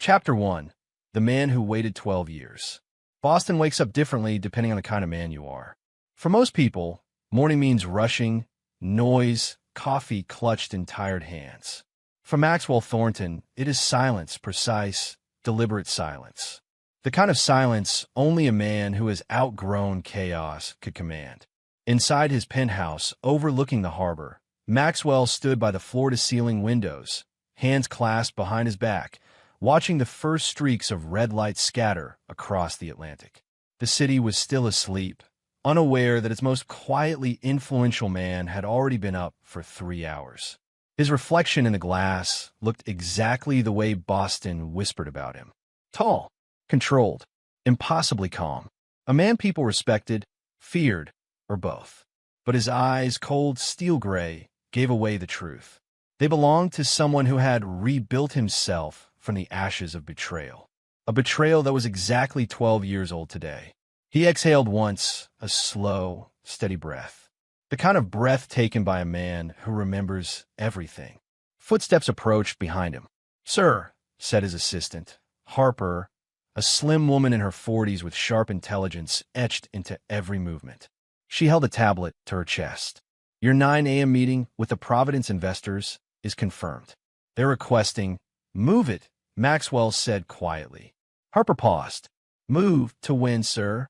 Chapter 1. The Man Who Waited 12 Years. Boston wakes up differently depending on the kind of man you are. For most people, morning means rushing, noise, coffee clutched in tired hands. For Maxwell Thornton, it is silence, precise, deliberate silence. The kind of silence only a man who has outgrown chaos could command. Inside his penthouse, overlooking the harbor, Maxwell stood by the floor-to-ceiling windows, hands clasped behind his back, watching the first streaks of red light scatter across the Atlantic. The city was still asleep, unaware that its most quietly influential man had already been up for 3 hours. His reflection in the glass looked exactly the way Boston whispered about him. Tall, controlled, impossibly calm. A man people respected, feared, or both. But his eyes, cold steel gray, gave away the truth. They belonged to someone who had rebuilt himself from the ashes of betrayal. A betrayal that was exactly 12 years old today. He exhaled once, a slow, steady breath. The kind of breath taken by a man who remembers everything. Footsteps approached behind him. "Sir," said his assistant, Harper, a slim woman in her 40s with sharp intelligence etched into every movement. She held a tablet to her chest. "Your 9 a.m. meeting with the Providence investors is confirmed. They're requesting—" "Move it," Maxwell said quietly. Harper paused. "Move to when, sir?"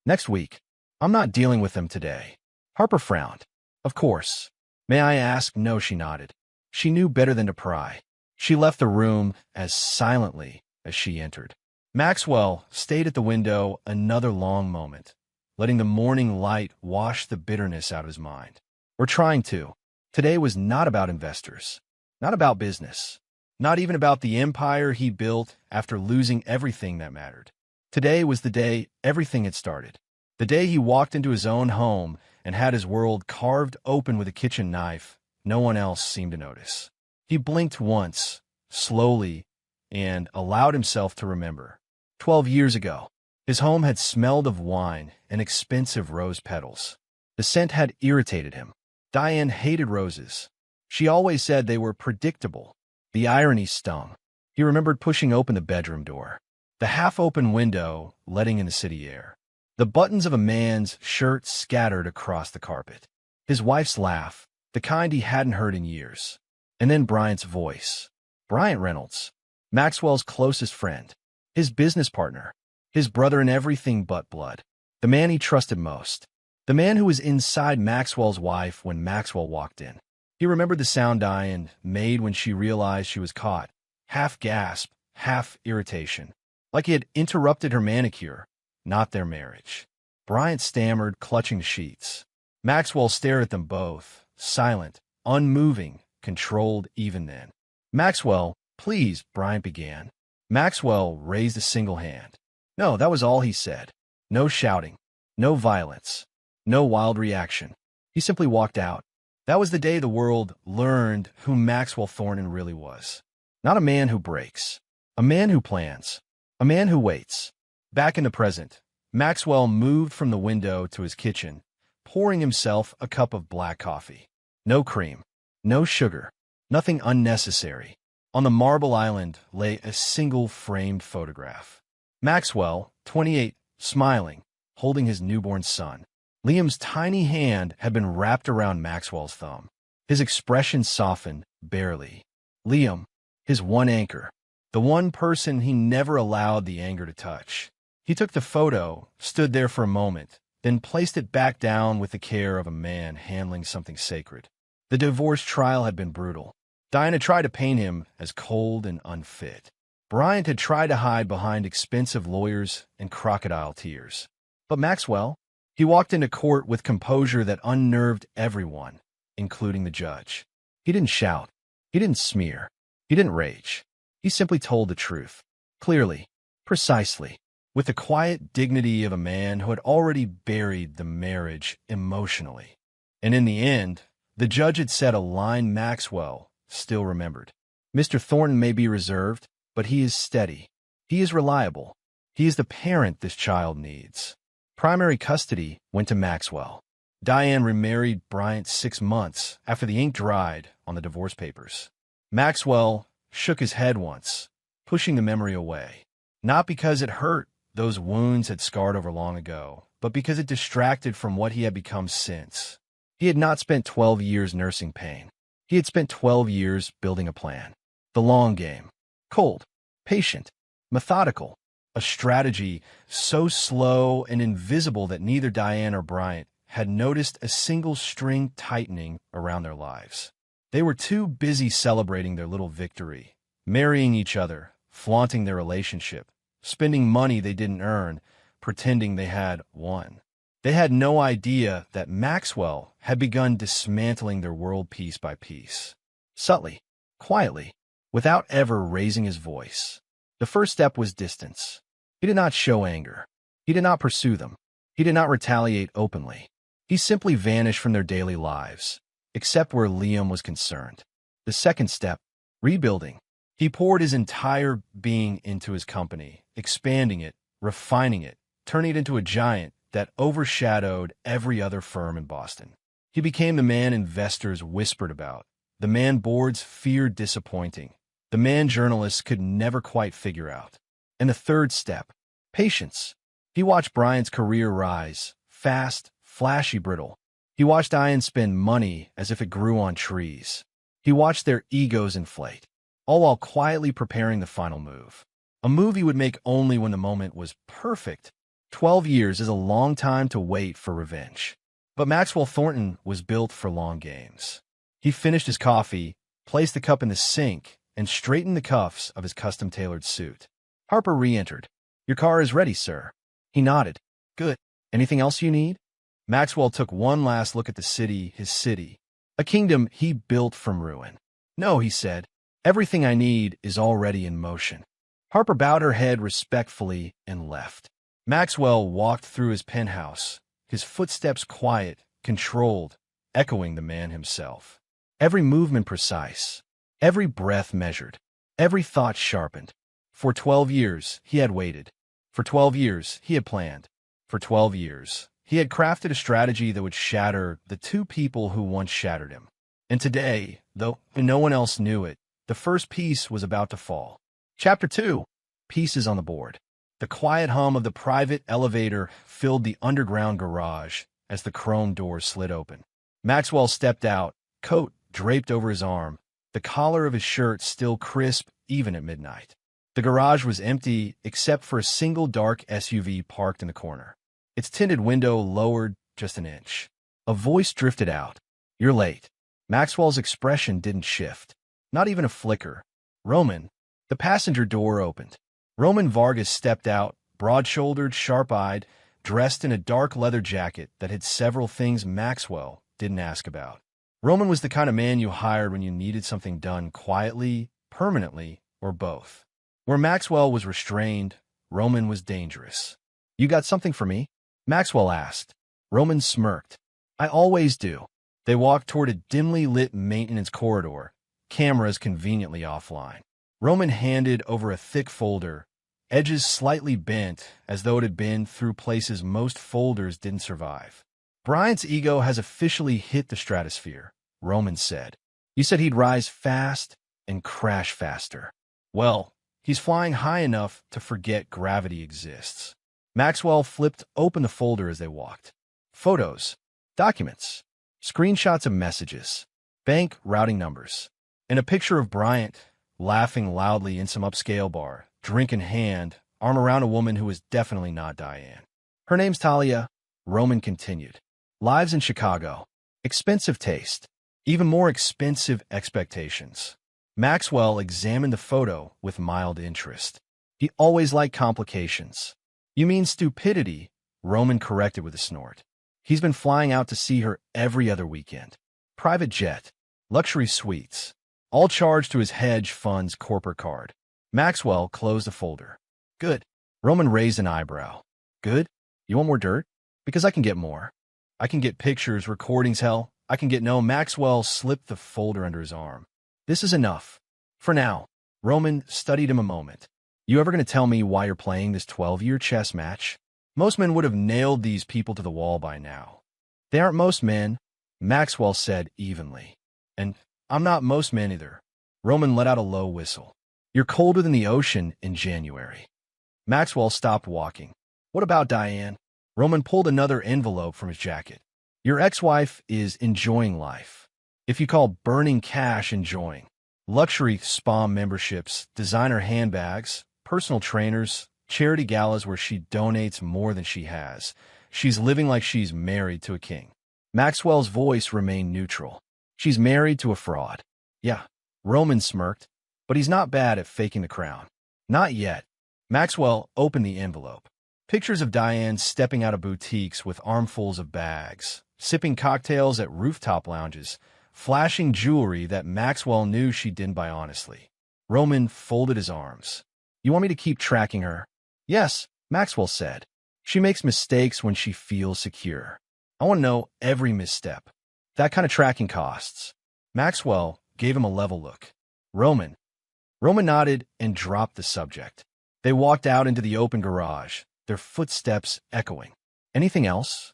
"Next week. I'm not dealing with them today." Harper frowned. "Of course. May I ask?" "No," she nodded. She knew better than to pry. She left the room as silently as she entered. Maxwell stayed at the window another long moment, letting the morning light wash the bitterness out of his mind. Or trying to. Today was not about investors, not about business, not even about the empire he built after losing everything that mattered. Today was the day everything had started. The day he walked into his own home and had his world carved open with a kitchen knife no one else seemed to notice. He blinked once, slowly, and allowed himself to remember. 12 years ago, his home had smelled of wine and expensive rose petals. The scent had irritated him. Diane hated roses. She always said they were predictable. The irony stung. He remembered pushing open the bedroom door, the half-open window letting in the city air. The buttons of a man's shirt scattered across the carpet. His wife's laugh, the kind he hadn't heard in years. And then Bryant's voice. Bryant Reynolds, Maxwell's closest friend, his business partner, his brother in everything but blood, the man he trusted most, the man who was inside Maxwell's wife when Maxwell walked in. He remembered the sound Diane made when she realized she was caught, half gasp, half irritation, like he had interrupted her manicure, not their marriage. Bryant stammered, clutching the sheets. Maxwell stared at them both, silent, unmoving, controlled even then. "Maxwell, please," Bryant began. Maxwell raised a single hand. No, that was all he said. No shouting, no violence, no wild reaction. He simply walked out. That was the day the world learned who Maxwell Thornton really was. Not a man who breaks, a man who plans, a man who waits. Back in the present, Maxwell moved from the window to his kitchen, pouring himself a cup of black coffee. No cream, no sugar, nothing unnecessary. On the marble island lay a single framed photograph. Maxwell, 28, smiling, holding his newborn son. Liam's tiny hand had been wrapped around Maxwell's thumb. His expression softened, barely. Liam, his one anchor, the one person he never allowed the anger to touch. He took the photo, stood there for a moment, then placed it back down with the care of a man handling something sacred. The divorce trial had been brutal. Diana tried to paint him as cold and unfit. Bryant had tried to hide behind expensive lawyers and crocodile tears. But Maxwell, he walked into court with composure that unnerved everyone, including the judge. He didn't shout. He didn't smear. He didn't rage. He simply told the truth. Clearly, precisely, with the quiet dignity of a man who had already buried the marriage emotionally. And in the end, the judge had said a line Maxwell still remembered. "Mr. Thornton may be reserved, but he is steady. He is reliable. He is the parent this child needs." Primary custody went to Maxwell. Diane remarried Bryant 6 months after the ink dried on the divorce papers. Maxwell shook his head once, pushing the memory away. Not because it hurt, those wounds had scarred over long ago, but because it distracted from what he had become since. He had not spent 12 years nursing pain. He had spent 12 years building a plan. The long game. Cold, patient, methodical. A strategy so slow and invisible that neither Diane or Bryant had noticed a single string tightening around their lives. They were too busy celebrating their little victory, marrying each other, flaunting their relationship, spending money they didn't earn, pretending they had won. They had no idea that Maxwell had begun dismantling their world piece by piece. Subtly, quietly, without ever raising his voice. The first step was distance. He did not show anger. He did not pursue them. He did not retaliate openly. He simply vanished from their daily lives, except where Liam was concerned. The second step, rebuilding. He poured his entire being into his company, expanding it, refining it, turning it into a giant that overshadowed every other firm in Boston. He became the man investors whispered about, the man boards feared disappointing, the man journalists could never quite figure out. And the third step, patience. He watched Bryant's career rise, fast, flashy, brittle. He watched Diane spend money as if it grew on trees. He watched their egos inflate, all while quietly preparing the final move. A move he would make only when the moment was perfect. 12 years is a long time to wait for revenge. But Maxwell Thornton was built for long games. He finished his coffee, placed the cup in the sink, and straightened the cuffs of his custom-tailored suit. Harper re-entered. "Your car is ready, sir." He nodded. "Good. Anything else you need?" Maxwell took one last look at the city, his city, a kingdom he built from ruin. "No," he said. "Everything I need is already in motion." Harper bowed her head respectfully and left. Maxwell walked through his penthouse, his footsteps quiet, controlled, echoing the man himself. Every movement precise, every breath measured, every thought sharpened. For 12 years, he had waited. For 12 years, he had planned. For 12 years, he had crafted a strategy that would shatter the two people who once shattered him. And today, though no one else knew it, the first piece was about to fall. Chapter 2. Pieces on the board. The quiet hum of the private elevator filled the underground garage as the chrome door slid open. Maxwell stepped out, coat draped over his arm, the collar of his shirt still crisp even at midnight. The garage was empty except for a single dark SUV parked in the corner, its tinted window lowered just an inch. A voice drifted out. "You're late." Maxwell's expression didn't shift, not even a flicker. "Roman." The passenger door opened. Roman Vargas stepped out, broad-shouldered, sharp-eyed, dressed in a dark leather jacket that had several things Maxwell didn't ask about. Roman was the kind of man you hired when you needed something done quietly, permanently, or both. Where Maxwell was restrained, Roman was dangerous. "You got something for me?" Maxwell asked. Roman smirked. "I always do." They walked toward a dimly lit maintenance corridor, cameras conveniently offline. Roman handed over a thick folder, edges slightly bent as though it had been through places most folders didn't survive. "Bryant's ego has officially hit the stratosphere," Roman said. "You said he'd rise fast and crash faster. Well, he's flying high enough to forget gravity exists." Maxwell flipped open the folder as they walked. Photos, documents, screenshots of messages, bank routing numbers, and a picture of Bryant laughing loudly in some upscale bar, drink in hand, arm around a woman who was definitely not Diane. "Her name's Talia," Roman continued. "Lives in Chicago. Expensive taste. Even more expensive expectations." Maxwell examined the photo with mild interest. He always liked complications. "You mean stupidity," Roman corrected with a snort. "He's been flying out to see her every other weekend. Private jet, luxury suites, all charged to his hedge fund's corporate card." Maxwell closed the folder. "Good." Roman raised an eyebrow. "Good? You want more dirt? Because I can get more. I can get pictures, recordings, hell. I can get no." Maxwell slipped the folder under his arm. "This is enough. For now." Roman studied him a moment. "You ever going to tell me why you're playing this 12-year chess match? Most men would have nailed these people to the wall by now." "They aren't most men," Maxwell said evenly. "And I'm not most men either." Roman let out a low whistle. You're colder than the ocean in January. Maxwell stopped walking. What about Diane? Roman pulled another envelope from his jacket. Your ex-wife is enjoying life. If you call burning cash enjoying. Luxury spa memberships, designer handbags, personal trainers, charity galas where she donates more than she has. She's living like she's married to a king. Maxwell's voice remained neutral. She's married to a fraud. Yeah. Roman smirked, but he's not bad at faking the crown. Not yet. Maxwell opened the envelope. Pictures of Diane stepping out of boutiques with armfuls of bags, sipping cocktails at rooftop lounges, flashing jewelry that Maxwell knew she didn't buy honestly. Roman folded his arms. You want me to keep tracking her? Yes, Maxwell said. She makes mistakes when she feels secure. I want to know every misstep. That kind of tracking costs. Maxwell gave him a level look. Roman nodded and dropped the subject. They walked out into the open garage, their footsteps echoing. Anything else?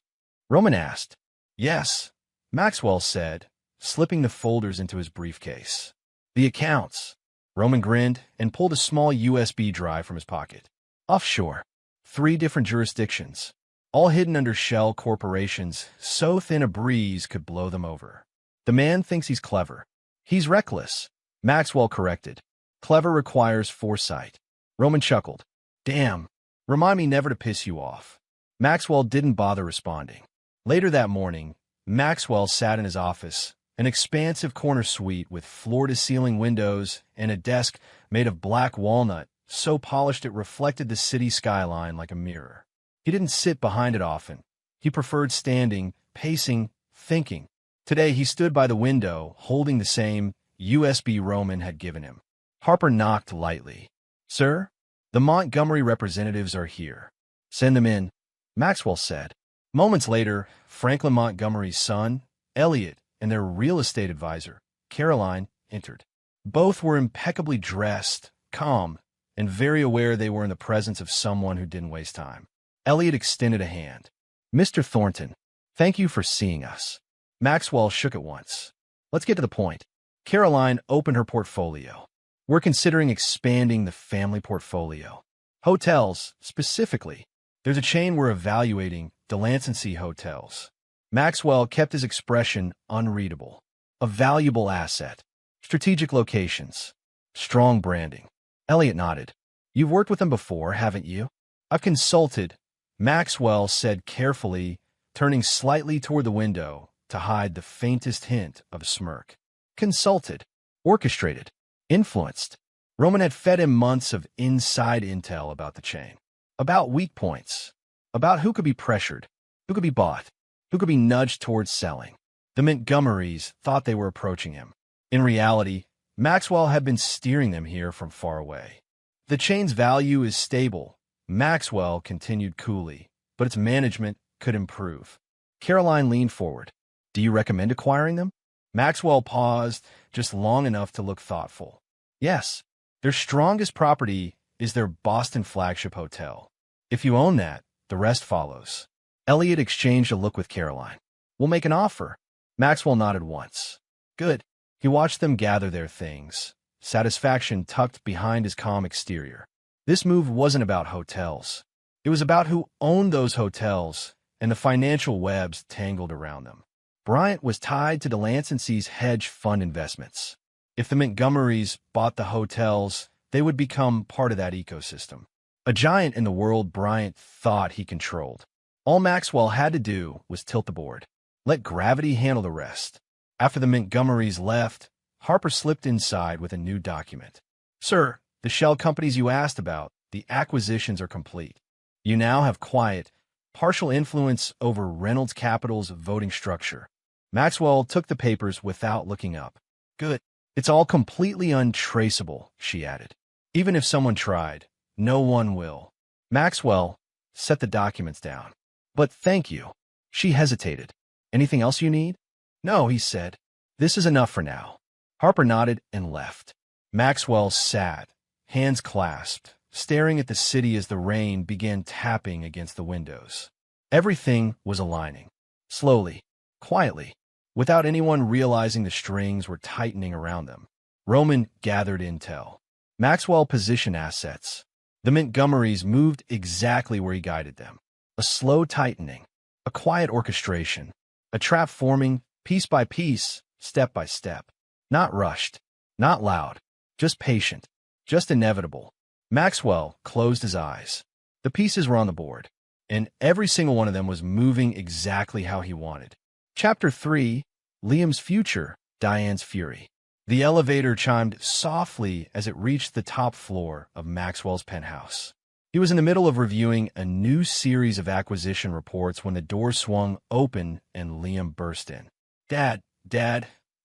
Roman asked. Yes, Maxwell said, slipping the folders into his briefcase. The accounts. Roman grinned and pulled a small USB drive from his pocket. Offshore. 3 different jurisdictions, all hidden under shell corporations so thin a breeze could blow them over. The man thinks he's clever. He's reckless, Maxwell corrected. Clever requires foresight. Roman chuckled. Damn, remind me never to piss you off. Maxwell didn't bother responding. Later that morning, Maxwell sat in his office, an expansive corner suite with floor-to-ceiling windows and a desk made of black walnut, so polished it reflected the city skyline like a mirror. He didn't sit behind it often. He preferred standing, pacing, thinking. Today he stood by the window, holding the same USB Roman had given him. Harper knocked lightly. Sir, the Montgomery representatives are here. Send them in, Maxwell said. Moments later, Franklin Montgomery's son, Elliot, and their real estate advisor, Caroline, entered. Both were impeccably dressed, calm, and very aware they were in the presence of someone who didn't waste time. Elliot extended a hand. Mr. Thornton, thank you for seeing us. Maxwell shook it once. Let's get to the point. Caroline opened her portfolio. We're considering expanding the family portfolio. Hotels, specifically. There's a chain we're evaluating, Delancey Hotels. Maxwell kept his expression unreadable. A valuable asset. Strategic locations. Strong branding. Elliot nodded. You've worked with them before, haven't you? I've consulted, Maxwell said carefully, turning slightly toward the window to hide the faintest hint of a smirk. Consulted. Orchestrated. Influenced. Roman had fed him months of inside intel about the chain. About weak points. About who could be pressured. Who could be bought. Who could be nudged towards selling. The Montgomerys thought they were approaching him. In reality, Maxwell had been steering them here from far away. The chain's value is stable, Maxwell continued coolly, but its management could improve. Caroline leaned forward. Do you recommend acquiring them? Maxwell paused just long enough to look thoughtful. Yes, their strongest property is their Boston flagship hotel. If you own that, the rest follows. Elliot exchanged a look with Caroline. We'll make an offer. Maxwell nodded once. Good. He watched them gather their things, satisfaction tucked behind his calm exterior. This move wasn't about hotels. It was about who owned those hotels and the financial webs tangled around them. Bryant was tied to Delancey's hedge fund investments. If the Montgomerys bought the hotels, they would become part of that ecosystem. A giant in the world Bryant thought he controlled. All Maxwell had to do was tilt the board. Let gravity handle the rest. After the Montgomerys left, Harper slipped inside with a new document. Sir, the shell companies you asked about, the acquisitions are complete. You now have quiet, partial influence over Reynolds Capital's voting structure. Maxwell took the papers without looking up. Good. It's all completely untraceable, she added. Even if someone tried, no one will. Maxwell set the documents down. But thank you. She hesitated. Anything else you need? No, he said. This is enough for now. Harper nodded and left. Maxwell sat, hands clasped, staring at the city as the rain began tapping against the windows. Everything was aligning. Slowly, quietly, without anyone realizing the strings were tightening around them. Roman gathered intel. Maxwell positioned assets. The Montgomerys moved exactly where he guided them. A slow tightening, a quiet orchestration, a trap forming piece by piece, step by step. Not rushed, not loud, just patient, just inevitable. Maxwell closed his eyes. The pieces were on the board, and every single one of them was moving exactly how he wanted. Chapter 3, Liam's Future, Diane's Fury. The elevator chimed softly as it reached the top floor of Maxwell's penthouse. He was in the middle of reviewing a new series of acquisition reports when the door swung open and Liam burst in. Dad,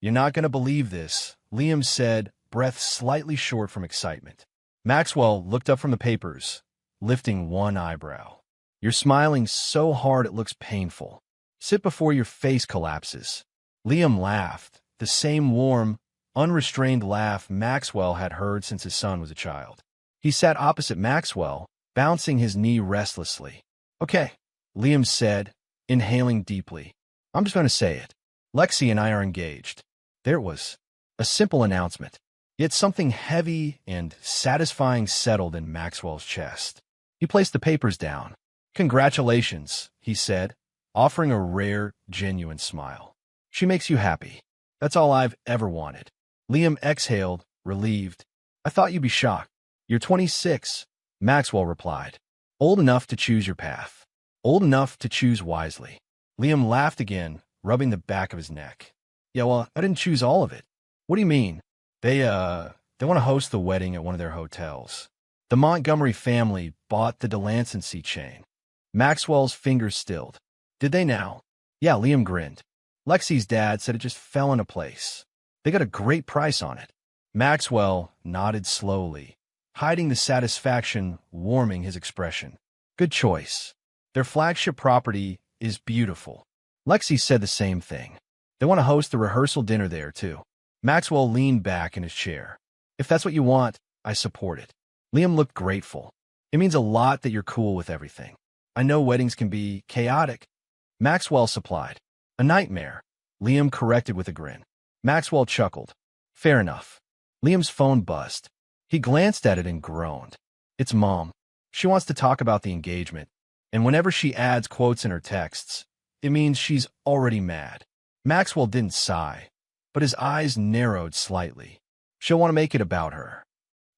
you're not going to believe this, Liam said, breath slightly short from excitement. Maxwell looked up from the papers, lifting one eyebrow. You're smiling so hard it looks painful. Sit before your face collapses. Liam laughed, the same warm, unrestrained laugh Maxwell had heard since his son was a child. He sat opposite Maxwell, bouncing his knee restlessly. Okay, Liam said, inhaling deeply. I'm just going to say it. Lexi and I are engaged. There it was. A simple announcement. Yet something heavy and satisfying settled in Maxwell's chest. He placed the papers down. Congratulations, he said, offering a rare, genuine smile. She makes you happy. That's all I've ever wanted. Liam exhaled, relieved. I thought you'd be shocked. You're 26, Maxwell replied. Old enough to choose your path. Old enough to choose wisely. Liam laughed again, rubbing the back of his neck. Yeah, well, I didn't choose all of it. What do you mean? They want to host the wedding at one of their hotels. The Montgomery family bought the Delancey chain. Maxwell's fingers stilled. Did they now? Yeah, Liam grinned. Lexi's dad said it just fell into place. They got a great price on it. Maxwell nodded slowly, hiding the satisfaction warming his expression. Good choice. Their flagship property is beautiful. Lexi said the same thing. They want to host the rehearsal dinner there, too. Maxwell leaned back in his chair. If that's what you want, I support it. Liam looked grateful. It means a lot that you're cool with everything. I know weddings can be chaotic. Maxwell supplied. A nightmare, Liam corrected with a grin. Maxwell chuckled. Fair enough. Liam's phone buzzed. He glanced at it and groaned. It's Mom. She wants to talk about the engagement, and whenever she adds quotes in her texts, it means she's already mad. Maxwell didn't sigh, but his eyes narrowed slightly. She'll want to make it about her.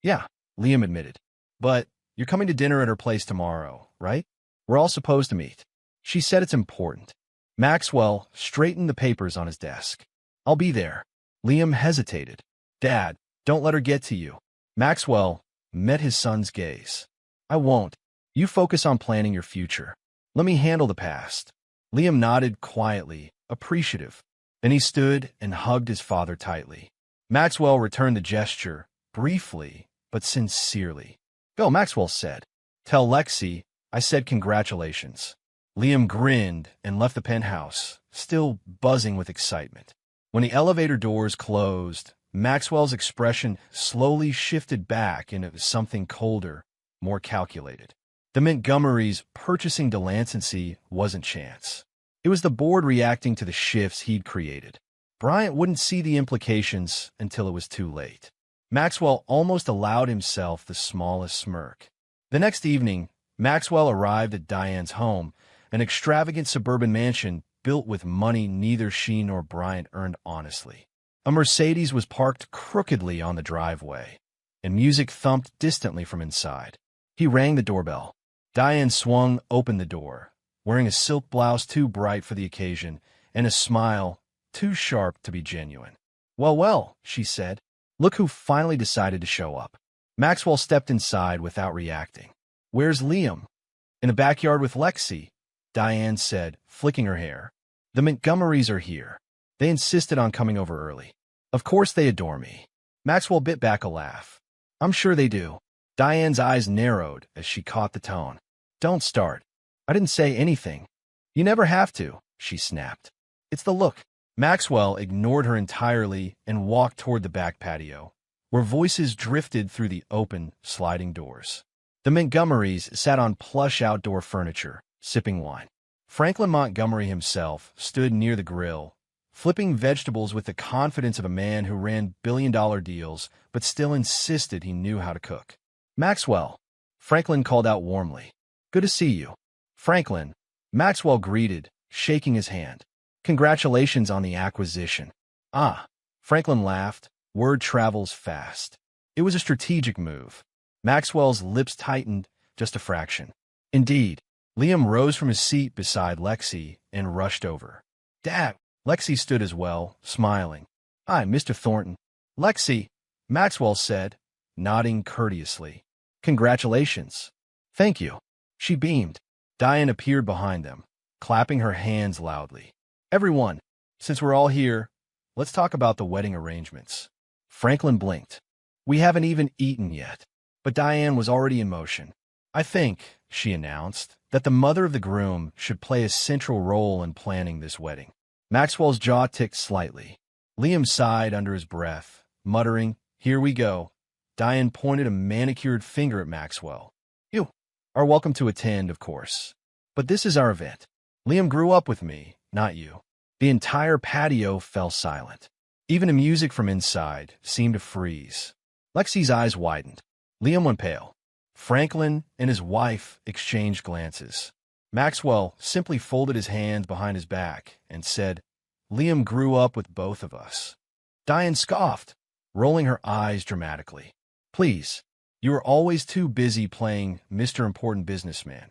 Yeah, Liam admitted. But you're coming to dinner at her place tomorrow, right? We're all supposed to meet. She said it's important. Maxwell straightened the papers on his desk. I'll be there. Liam hesitated. Dad, don't let her get to you. Maxwell met his son's gaze. I won't. You focus on planning your future. Let me handle the past. Liam nodded quietly, appreciative. Then he stood and hugged his father tightly. Maxwell returned the gesture, briefly, but sincerely. Bill, Maxwell said. Tell Lexi I said congratulations. Liam grinned and left the penthouse, still buzzing with excitement. When the elevator doors closed, Maxwell's expression slowly shifted back into something colder, more calculated. The Montgomerys purchasing Delancey wasn't chance. It was the board reacting to the shifts he'd created. Bryant wouldn't see the implications until it was too late. Maxwell almost allowed himself the smallest smirk. The next evening, Maxwell arrived at Diane's home, an extravagant suburban mansion built with money neither she nor Bryant earned honestly. A Mercedes was parked crookedly on the driveway, and music thumped distantly from inside. He rang the doorbell. Diane swung open the door, wearing a silk blouse too bright for the occasion and a smile too sharp to be genuine. Well, she said. Look who finally decided to show up. Maxwell stepped inside without reacting. Where's Liam? In the backyard with Lexi, Diane said, flicking her hair. The Montgomerys are here. They insisted on coming over early. Of course they adore me. Maxwell bit back a laugh. I'm sure they do. Diane's eyes narrowed as she caught the tone. Don't start. I didn't say anything. You never have to, she snapped. It's the look. Maxwell ignored her entirely and walked toward the back patio, where voices drifted through the open, sliding doors. The Montgomerys sat on plush outdoor furniture, sipping wine. Franklin Montgomery himself stood near the grill, flipping vegetables with the confidence of a man who ran billion-dollar deals but still insisted he knew how to cook. "Maxwell," Franklin called out warmly. "Good to see you." "Franklin," Maxwell greeted, shaking his hand. "Congratulations on the acquisition." "Ah," Franklin laughed. "Word travels fast." It was a strategic move. Maxwell's lips tightened just a fraction. "Indeed." Liam rose from his seat beside Lexi and rushed over. "Dad." Lexi stood as well, smiling. "Hi, Mr. Thornton." "Lexi," Maxwell said, nodding courteously. "Congratulations." "Thank you." She beamed. Diane appeared behind them, clapping her hands loudly. "Everyone, since we're all here, let's talk about the wedding arrangements." Franklin blinked. "We haven't even eaten yet." But Diane was already in motion. "I think," she announced, "that the mother of the groom should play a central role in planning this wedding." Maxwell's jaw ticked slightly. Liam sighed under his breath, muttering, "Here we go." Diane pointed a manicured finger at Maxwell. "You are welcome to attend, of course. But this is our event. Liam grew up with me, not you." The entire patio fell silent. Even the music from inside seemed to freeze. Lexi's eyes widened. Liam went pale. Franklin and his wife exchanged glances. Maxwell simply folded his hands behind his back and said, "Liam grew up with both of us." Diane scoffed, rolling her eyes dramatically. "Please, you are always too busy playing Mr. Important Businessman."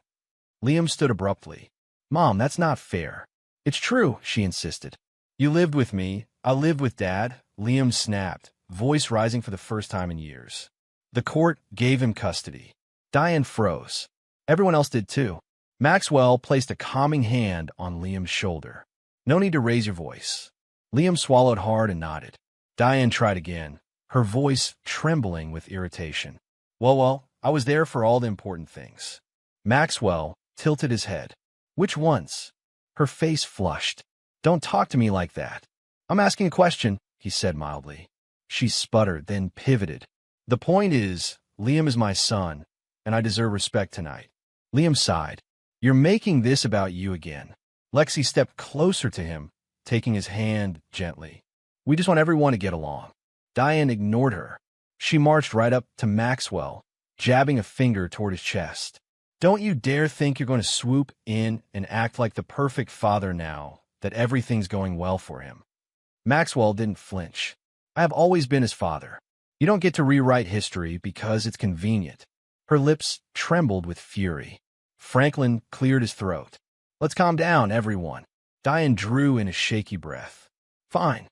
Liam stood abruptly. "Mom, that's not fair." "It's true," she insisted. "You lived with me. I lived with Dad." Liam snapped, voice rising for the first time in years. "The court gave him custody." Diane froze. Everyone else did too. Maxwell placed a calming hand on Liam's shoulder. "No need to raise your voice." Liam swallowed hard and nodded. Diane tried again, her voice trembling with irritation. Well, I was there for all the important things." Maxwell tilted his head. "Which ones?" Her face flushed. "Don't talk to me like that." "I'm asking a question," he said mildly. She sputtered, then pivoted. "The point is, Liam is my son, and I deserve respect tonight." Liam sighed. "You're making this about you again." Lexi stepped closer to him, taking his hand gently. "We just want everyone to get along." Diane ignored her. She marched right up to Maxwell, jabbing a finger toward his chest. "Don't you dare think you're going to swoop in and act like the perfect father now that everything's going well for him." Maxwell didn't flinch. "I have always been his father. You don't get to rewrite history because it's convenient." Her lips trembled with fury. Franklin cleared his throat. "Let's calm down, everyone." Diane drew in a shaky breath. Fine,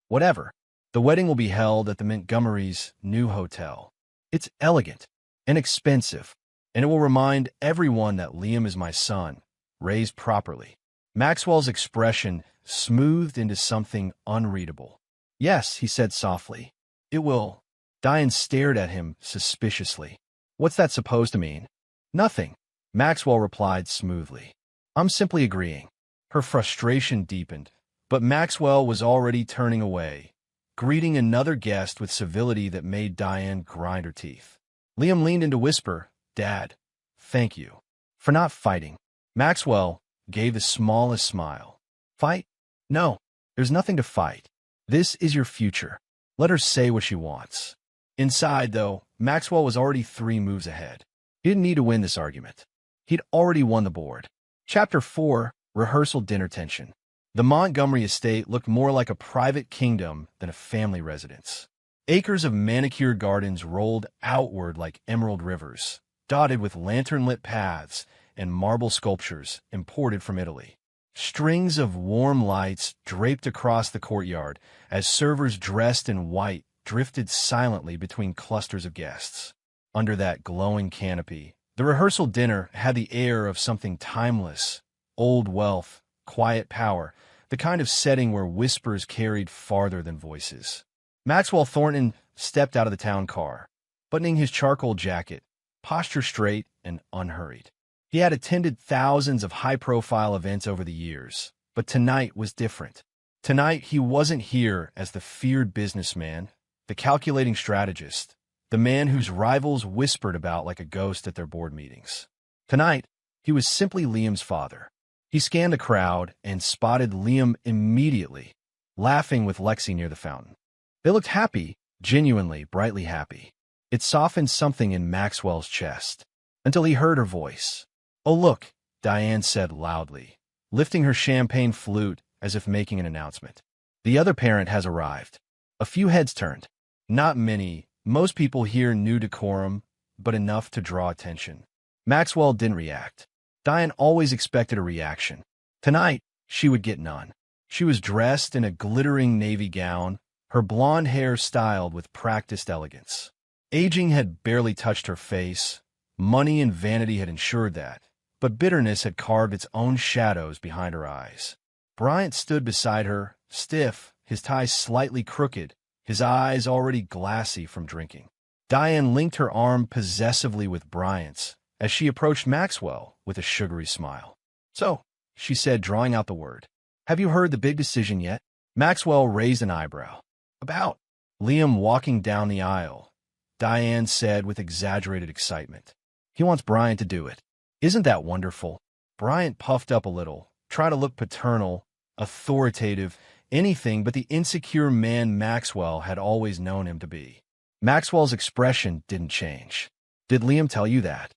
whatever. The wedding will be held at the Montgomery's new hotel. It's elegant and expensive, and it will remind everyone that Liam is my son, raised properly." Maxwell's expression smoothed into something unreadable. "Yes," he said softly. "It will." Diane stared at him suspiciously. "What's that supposed to mean?" "Nothing," Maxwell replied smoothly. "I'm simply agreeing." Her frustration deepened, but Maxwell was already turning away, greeting another guest with civility that made Diane grind her teeth. Liam leaned in to whisper, "Dad, thank you for not fighting." Maxwell gave the smallest smile. "Fight? No, there's nothing to fight. This is your future. Let her say what she wants." Inside, though, Maxwell was already 3 moves ahead. He didn't need to win this argument. He'd already won the board. Chapter 4, Rehearsal Dinner Tension. The Montgomery estate looked more like a private kingdom than a family residence. Acres of manicured gardens rolled outward like emerald rivers, dotted with lantern-lit paths and marble sculptures imported from Italy. Strings of warm lights draped across the courtyard as servers dressed in white drifted silently between clusters of guests. Under that glowing canopy, the rehearsal dinner had the air of something timeless, old wealth, quiet power, the kind of setting where whispers carried farther than voices. Maxwell Thornton stepped out of the town car, buttoning his charcoal jacket, posture straight and unhurried. He had attended thousands of high-profile events over the years, but tonight was different. Tonight, he wasn't here as the feared businessman, the calculating strategist, the man whose rivals whispered about like a ghost at their board meetings. Tonight, he was simply Liam's father. He scanned the crowd and spotted Liam immediately, laughing with Lexi near the fountain. They looked happy, genuinely, brightly happy. It softened something in Maxwell's chest, until he heard her voice. "Oh, look," Diane said loudly, lifting her champagne flute as if making an announcement. "The other parent has arrived." A few heads turned. Not many. Most people here knew decorum, but enough to draw attention. Maxwell didn't react. Diane always expected a reaction. Tonight, she would get none. She was dressed in a glittering navy gown, her blonde hair styled with practiced elegance. Aging had barely touched her face. Money and vanity had ensured that, but bitterness had carved its own shadows behind her eyes. Bryant stood beside her, stiff, his tie slightly crooked, his eyes already glassy from drinking. Diane linked her arm possessively with Bryant's as she approached Maxwell with a sugary smile. "So," she said, drawing out the word, "have you heard the big decision yet?" Maxwell raised an eyebrow. "About Liam walking down the aisle," Diane said with exaggerated excitement. "He wants Bryant to do it. Isn't that wonderful?" Bryant puffed up a little, tried to look paternal, authoritative, anything but the insecure man Maxwell had always known him to be. Maxwell's expression didn't change. "Did Liam tell you that?"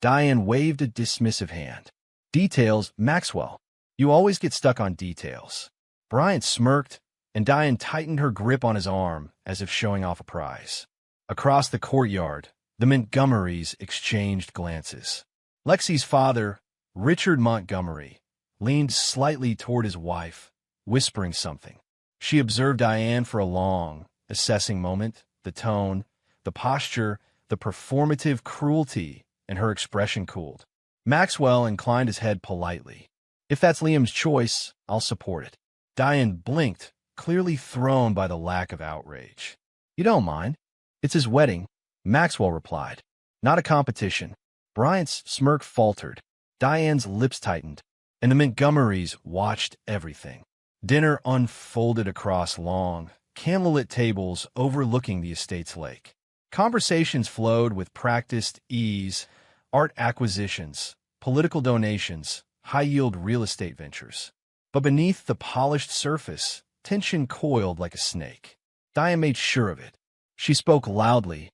Diane waved a dismissive hand. "Details, Maxwell. You always get stuck on details." Bryant smirked, and Diane tightened her grip on his arm as if showing off a prize. Across the courtyard, the Montgomerys exchanged glances. Lexi's father, Richard Montgomery, leaned slightly toward his wife, whispering something. She observed Diane for a long, assessing moment, the tone, the posture, the performative cruelty, and her expression cooled. Maxwell inclined his head politely. "If that's Liam's choice, I'll support it." Diane blinked, clearly thrown by the lack of outrage. "You don't mind? It's his wedding," Maxwell replied. "Not a competition." Bryant's smirk faltered. Diane's lips tightened, and the Montgomerys watched everything. Dinner unfolded across long, candlelit tables overlooking the estate's lake. Conversations flowed with practiced ease, art acquisitions, political donations, high-yield real estate ventures. But beneath the polished surface, tension coiled like a snake. Diane made sure of it. She spoke loudly,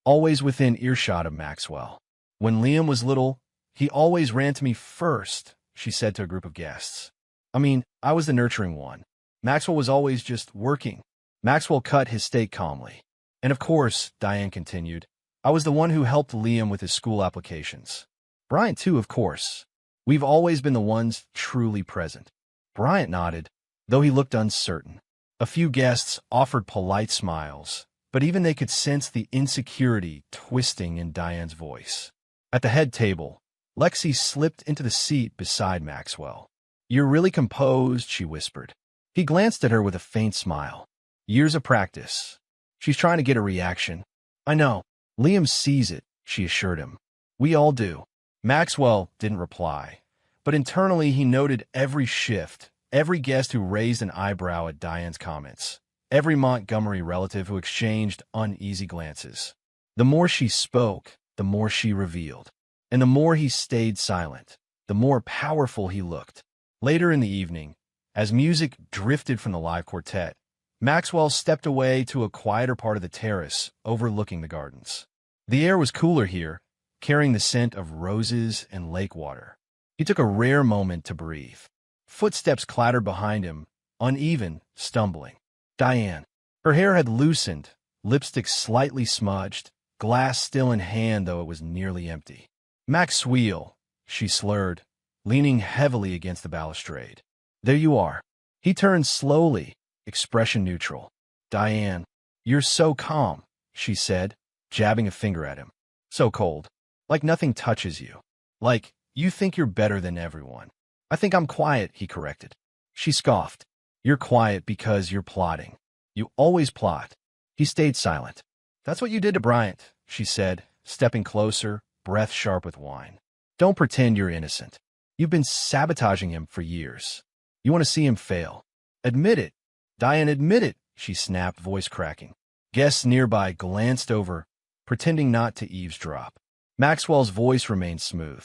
always within earshot of Maxwell. "When Liam was little, he always ran to me first," she said to a group of guests. "I mean, I was the nurturing one. Maxwell was always just working." Maxwell cut his steak calmly. "And of course," Diane continued, "I was the one who helped Liam with his school applications. Bryant, too, of course. We've always been the ones truly present." Bryant nodded, though he looked uncertain. A few guests offered polite smiles, but even they could sense the insecurity twisting in Diane's voice. At the head table, Lexi slipped into the seat beside Maxwell. "You're really composed," she whispered. He glanced at her with a faint smile. "Years of practice." "She's trying to get a reaction." "I know. Liam sees it," she assured him. "We all do." Maxwell didn't reply, but internally he noted every shift, every guest who raised an eyebrow at Diane's comments, every Montgomery relative who exchanged uneasy glances. The more she spoke, the more she revealed. And the more he stayed silent, the more powerful he looked. Later in the evening, as music drifted from the live quartet, Maxwell stepped away to a quieter part of the terrace overlooking the gardens. The air was cooler here, carrying the scent of roses and lake water. He took a rare moment to breathe. Footsteps clattered behind him, uneven, stumbling. Diane. Her hair had loosened, lipstick slightly smudged, glass still in hand though it was nearly empty. "Maxwell," she slurred, leaning heavily against the balustrade. "There you are." He turned slowly, expression neutral. "Diane, you're so calm," she said, jabbing a finger at him. "So cold. Like nothing touches you. Like, you think you're better than everyone." "I think I'm quiet," he corrected. She scoffed. "You're quiet because you're plotting. You always plot." He stayed silent. "That's what you did to Bryant," she said, stepping closer, breath sharp with wine. "Don't pretend you're innocent. You've been sabotaging him for years. You want to see him fail. Admit it." "Diane, admit it," she snapped, voice cracking. Guests nearby glanced over, pretending not to eavesdrop. Maxwell's voice remained smooth.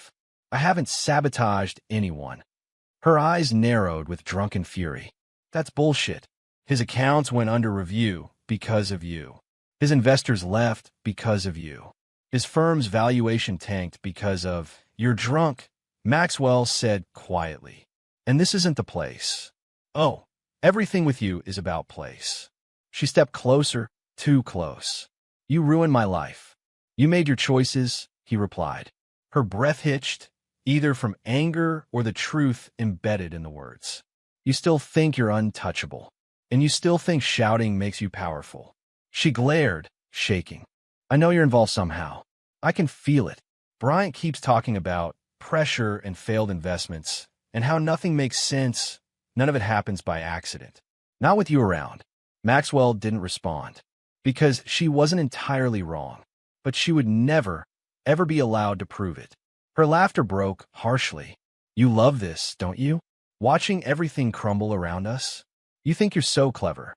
"I haven't sabotaged anyone. Her eyes narrowed with drunken fury. That's bullshit. His accounts went under review because of you. His investors left because of you. His firm's valuation tanked because of... You're drunk, Maxwell said quietly. And this isn't the place. Oh, everything with you is about place. She stepped closer, too close. You ruined my life. You made your choices, he replied. Her breath hitched, either from anger or the truth embedded in the words. You still think you're untouchable, and you still think shouting makes you powerful. She glared, shaking. I know you're involved somehow. I can feel it. Bryant keeps talking about pressure and failed investments, and how nothing makes sense. None of it happens by accident. Not with you around. Maxwell didn't respond, because she wasn't entirely wrong, but she would never, ever be allowed to prove it. Her laughter broke harshly. You love this, don't you? Watching everything crumble around us? You think you're so clever.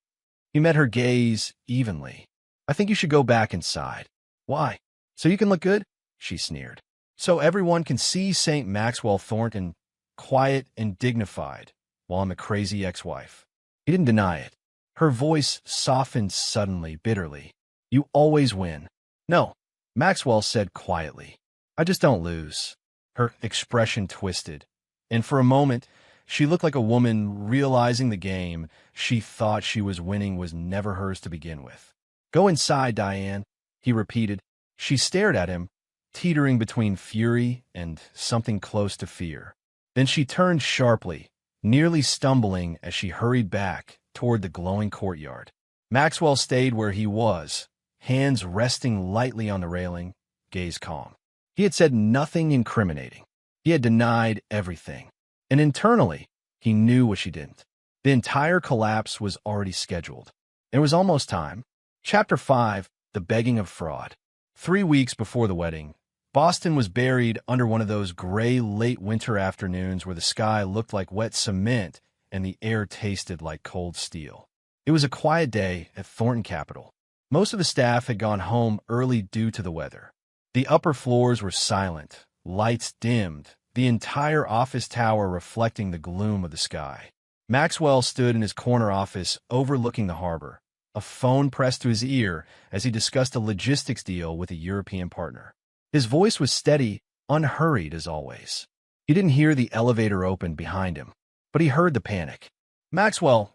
He met her gaze evenly. I think you should go back inside. Why? So you can look good? She sneered. So everyone can see St. Maxwell Thornton, quiet and dignified, while I'm a crazy ex-wife. He didn't deny it. Her voice softened suddenly, bitterly. You always win. No, Maxwell said quietly. I just don't lose. Her expression twisted, and for a moment, she looked like a woman realizing the game she thought she was winning was never hers to begin with. Go inside, Diane, he repeated. She stared at him, teetering between fury and something close to fear. Then she turned sharply, nearly stumbling as she hurried back toward the glowing courtyard. Maxwell stayed where he was, hands resting lightly on the railing, gaze calm. He had said nothing incriminating. He had denied everything. And internally, he knew what she didn't. The entire collapse was already scheduled. It was almost time. Chapter 5, The Begging of Fraud. 3 weeks before the wedding, Boston was buried under one of those gray late winter afternoons where the sky looked like wet cement and the air tasted like cold steel. It was a quiet day at Thornton Capital. Most of the staff had gone home early due to the weather. The upper floors were silent, lights dimmed, the entire office tower reflecting the gloom of the sky. Maxwell stood in his corner office overlooking the harbor, a phone pressed to his ear as he discussed a logistics deal with a European partner. His voice was steady, unhurried as always. He didn't hear the elevator open behind him, but he heard the panic. Maxwell,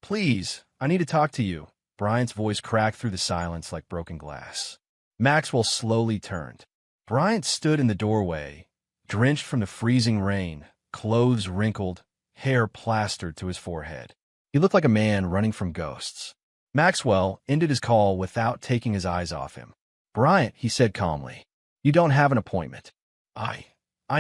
please, I need to talk to you. Bryant's voice cracked through the silence like broken glass. Maxwell slowly turned. Bryant stood in the doorway, drenched from the freezing rain, clothes wrinkled, hair plastered to his forehead. He looked like a man running from ghosts. Maxwell ended his call without taking his eyes off him. Bryant, he said calmly, you don't have an appointment. I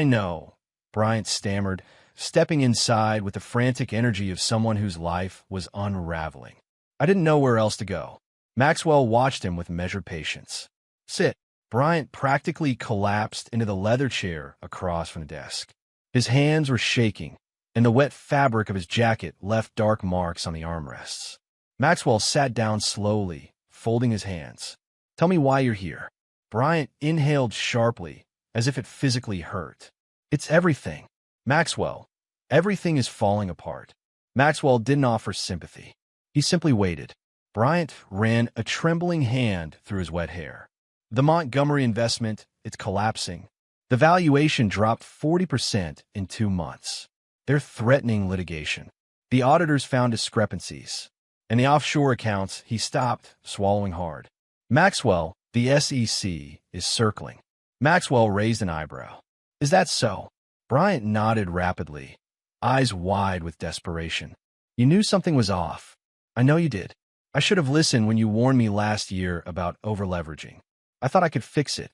know, Bryant stammered, stepping inside with the frantic energy of someone whose life was unraveling. I didn't know where else to go. Maxwell watched him with measured patience. Sit. Bryant practically collapsed into the leather chair across from the desk. His hands were shaking, and the wet fabric of his jacket left dark marks on the armrests. Maxwell sat down slowly, folding his hands. Tell me why you're here. Bryant inhaled sharply, as if it physically hurt. It's everything. Maxwell, everything is falling apart. Maxwell didn't offer sympathy. He simply waited. Bryant ran a trembling hand through his wet hair. The Montgomery investment, it's collapsing. The valuation dropped 40% in 2 months. They're threatening litigation. The auditors found discrepancies. And the offshore accounts, he stopped, swallowing hard. Maxwell, the SEC, is circling. Maxwell raised an eyebrow. Is that so? Bryant nodded rapidly, eyes wide with desperation. You knew something was off. I know you did. I should have listened when you warned me last year about overleveraging. I thought I could fix it.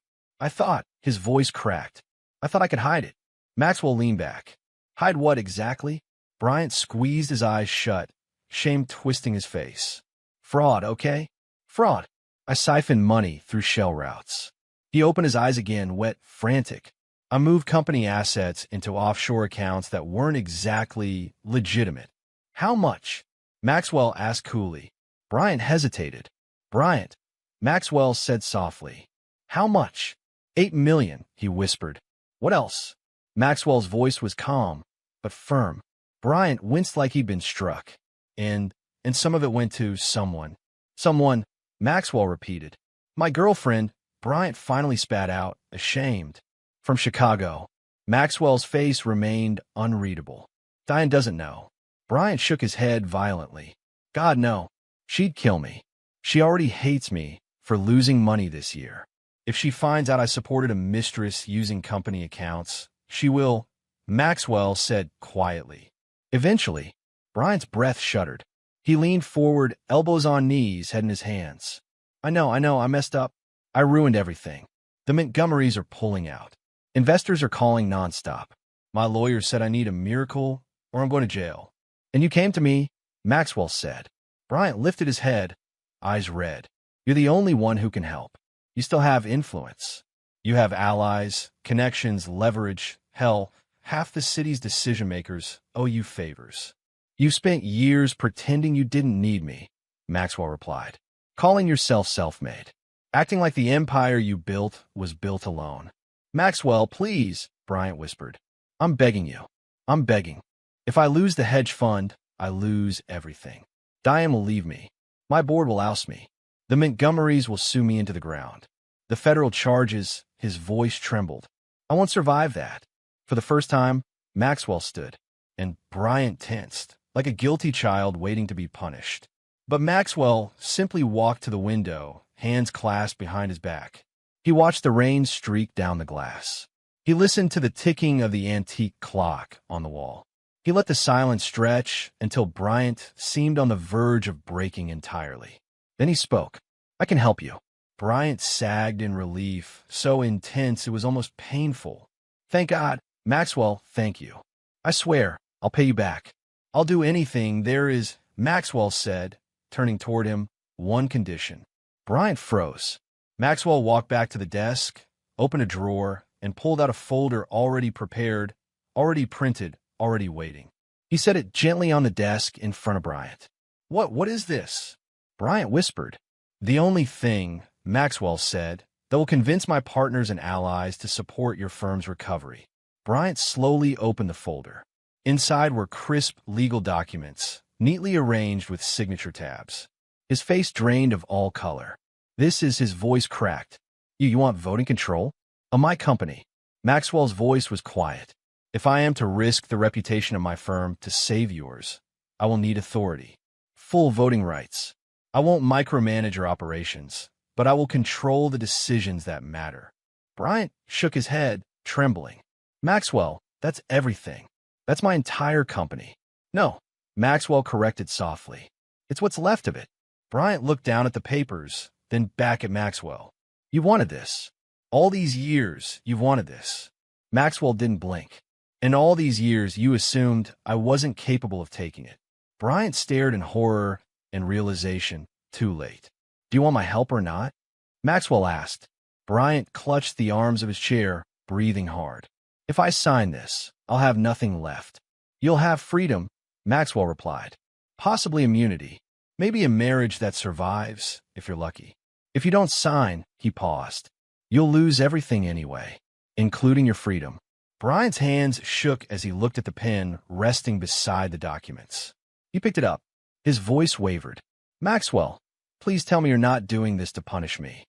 His voice cracked. I thought I could hide it. Maxwell leaned back. Hide what exactly? Bryant squeezed his eyes shut, shame twisting his face. Fraud, okay? Fraud. I siphoned money through shell routes. He opened his eyes again, wet, frantic. I moved company assets into offshore accounts that weren't exactly legitimate. How much? Maxwell asked coolly. Bryant hesitated. Bryant, Maxwell said softly. How much? $8 million, he whispered. What else? Maxwell's voice was calm, but firm. Bryant winced like he'd been struck. And some of it went to someone. Someone, Maxwell repeated. My girlfriend, Bryant finally spat out, ashamed. From Chicago. Maxwell's face remained unreadable. Diane doesn't know. Bryant shook his head violently. God, no. She'd kill me. She already hates me for losing money this year. If she finds out I supported a mistress using company accounts, she will, Maxwell said quietly. Eventually, Bryant's breath shuddered. He leaned forward, elbows on knees, head in his hands. I know, I messed up. I ruined everything. The Montgomerys are pulling out. Investors are calling nonstop. My lawyer said I need a miracle or I'm going to jail. And you came to me, Maxwell said. Bryant lifted his head, eyes red. You're the only one who can help. You still have influence. You have allies, connections, leverage. Hell, half the city's decision-makers owe you favors. You've spent years pretending you didn't need me, Maxwell replied. Calling yourself self-made. Acting like the empire you built was built alone. Maxwell, please, Bryant whispered. I'm begging you. I'm begging. If I lose the hedge fund, I lose everything. Diane will leave me. My board will oust me. The Montgomerys will sue me into the ground. The federal charges, his voice trembled. I won't survive that. For the first time, Maxwell stood, and Bryant tensed, like a guilty child waiting to be punished. But Maxwell simply walked to the window, hands clasped behind his back. He watched the rain streak down the glass. He listened to the ticking of the antique clock on the wall. He let the silence stretch until Bryant seemed on the verge of breaking entirely. Then he spoke. I can help you. Bryant sagged in relief, so intense it was almost painful. Thank God. Maxwell, thank you. I swear, I'll pay you back. I'll do anything there is, Maxwell said, turning toward him, one condition. Bryant froze. Maxwell walked back to the desk, opened a drawer, and pulled out a folder already prepared, already printed, already waiting. He set it gently on the desk in front of Bryant. What is this? Bryant whispered. The only thing, Maxwell said, that will convince my partners and allies to support your firm's recovery. Bryant slowly opened the folder. Inside were crisp legal documents, neatly arranged with signature tabs. His face drained of all color. This is his voice cracked. You want voting control? Of my company. Maxwell's voice was quiet. If I am to risk the reputation of my firm to save yours, I will need authority. Full voting rights. I won't micromanage your operations, but I will control the decisions that matter. Bryant shook his head, trembling. Maxwell, that's everything. That's my entire company. No, Maxwell corrected softly. It's what's left of it. Bryant looked down at the papers, then back at Maxwell. You wanted this. All these years, you've wanted this. Maxwell didn't blink. In all these years, you assumed I wasn't capable of taking it. Bryant stared in horror and realization, too late. Do you want my help or not? Maxwell asked. Bryant clutched the arms of his chair, breathing hard. If I sign this, I'll have nothing left. You'll have freedom, Maxwell replied. Possibly immunity. Maybe a marriage that survives, if you're lucky. If you don't sign, he paused. You'll lose everything anyway, including your freedom. Bryant's hands shook as he looked at the pen resting beside the documents. He picked it up. His voice wavered. Maxwell, please tell me you're not doing this to punish me.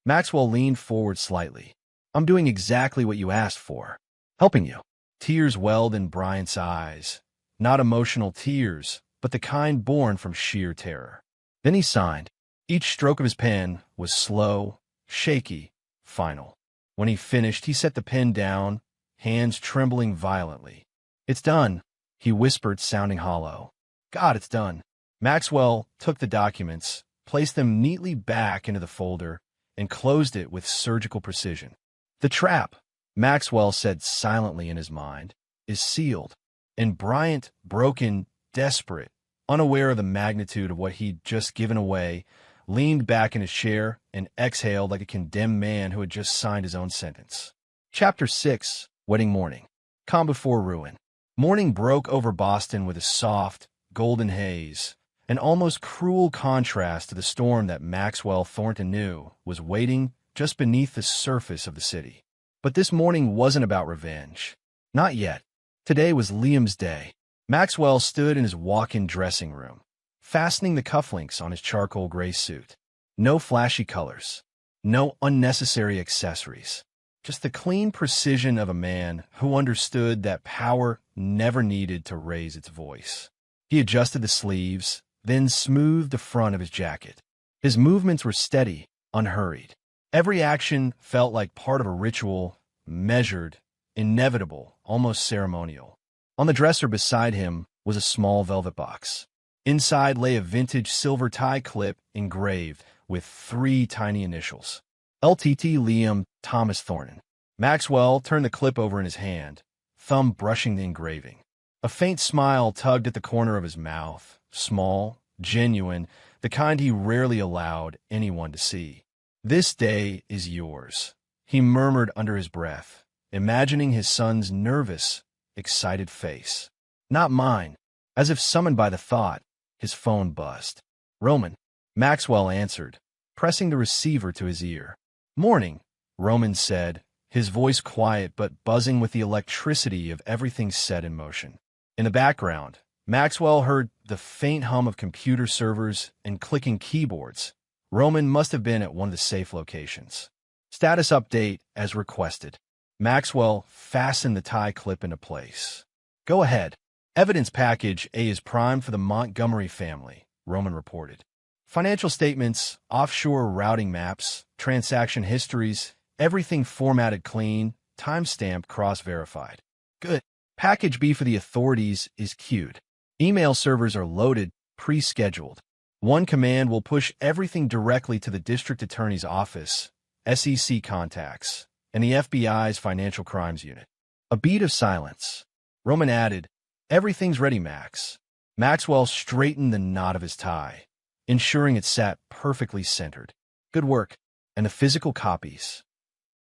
Maxwell leaned forward slightly. I'm doing exactly what you asked for. Helping you. Tears welled in Bryant's eyes. Not emotional tears, but the kind born from sheer terror. Then he signed. Each stroke of his pen was slow, shaky, final. When he finished, he set the pen down, hands trembling violently. It's done, he whispered, sounding hollow. God, it's done. Maxwell took the documents, placed them neatly back into the folder, and closed it with surgical precision. The trap, Maxwell said silently in his mind, is sealed. And Bryant, broken, desperate, unaware of the magnitude of what he'd just given away, leaned back in his chair and exhaled like a condemned man who had just signed his own sentence. Chapter 6, Wedding Morning. Calm before ruin. Morning broke over Boston with a soft, golden haze, an almost cruel contrast to the storm that Maxwell Thornton knew was waiting just beneath the surface of the city. But this morning wasn't about revenge. Not yet. Today was Liam's day. Maxwell stood in his walk-in dressing room, fastening the cufflinks on his charcoal gray suit. No flashy colors, no unnecessary accessories. Just the clean precision of a man who understood that power never needed to raise its voice. He adjusted the sleeves, then smoothed the front of his jacket. His movements were steady, unhurried. Every action felt like part of a ritual, measured, inevitable, almost ceremonial. On the dresser beside him was a small velvet box. Inside lay a vintage silver tie clip engraved with 3 tiny initials. LTT Liam Thomas Thornton. Maxwell turned the clip over in his hand, thumb brushing the engraving. A faint smile tugged at the corner of his mouth, small, genuine, the kind he rarely allowed anyone to see. "This day is yours," he murmured under his breath, imagining his son's nervous, excited face. "Not mine." As if summoned by the thought, his phone buzzed. "Roman," Maxwell answered, pressing the receiver to his ear. "Morning," Roman said, his voice quiet but buzzing with the electricity of everything set in motion. In the background, Maxwell heard the faint hum of computer servers and clicking keyboards. Roman must have been at one of the safe locations. Status update as requested. Maxwell fastened the tie clip into place. "Go ahead. Evidence package A is primed for the Montgomery family," Roman reported. "Financial statements, offshore routing maps, transaction histories, everything formatted clean, time-stamped, cross-verified." "Good. Package B for the authorities is queued. Email servers are loaded, pre-scheduled. One command will push everything directly to the district attorney's office, SEC contacts, and the FBI's Financial Crimes Unit." A beat of silence. Roman added, "Everything's ready, Max." Maxwell straightened the knot of his tie, ensuring it sat perfectly centered. "Good work. And the physical copies?"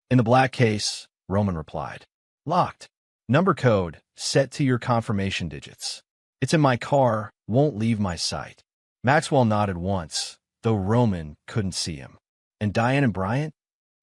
"In the black case," Roman replied. "Locked. Number code, set to your confirmation digits. It's in my car, won't leave my sight." Maxwell nodded once, though Roman couldn't see him. "And Diane and Bryant?"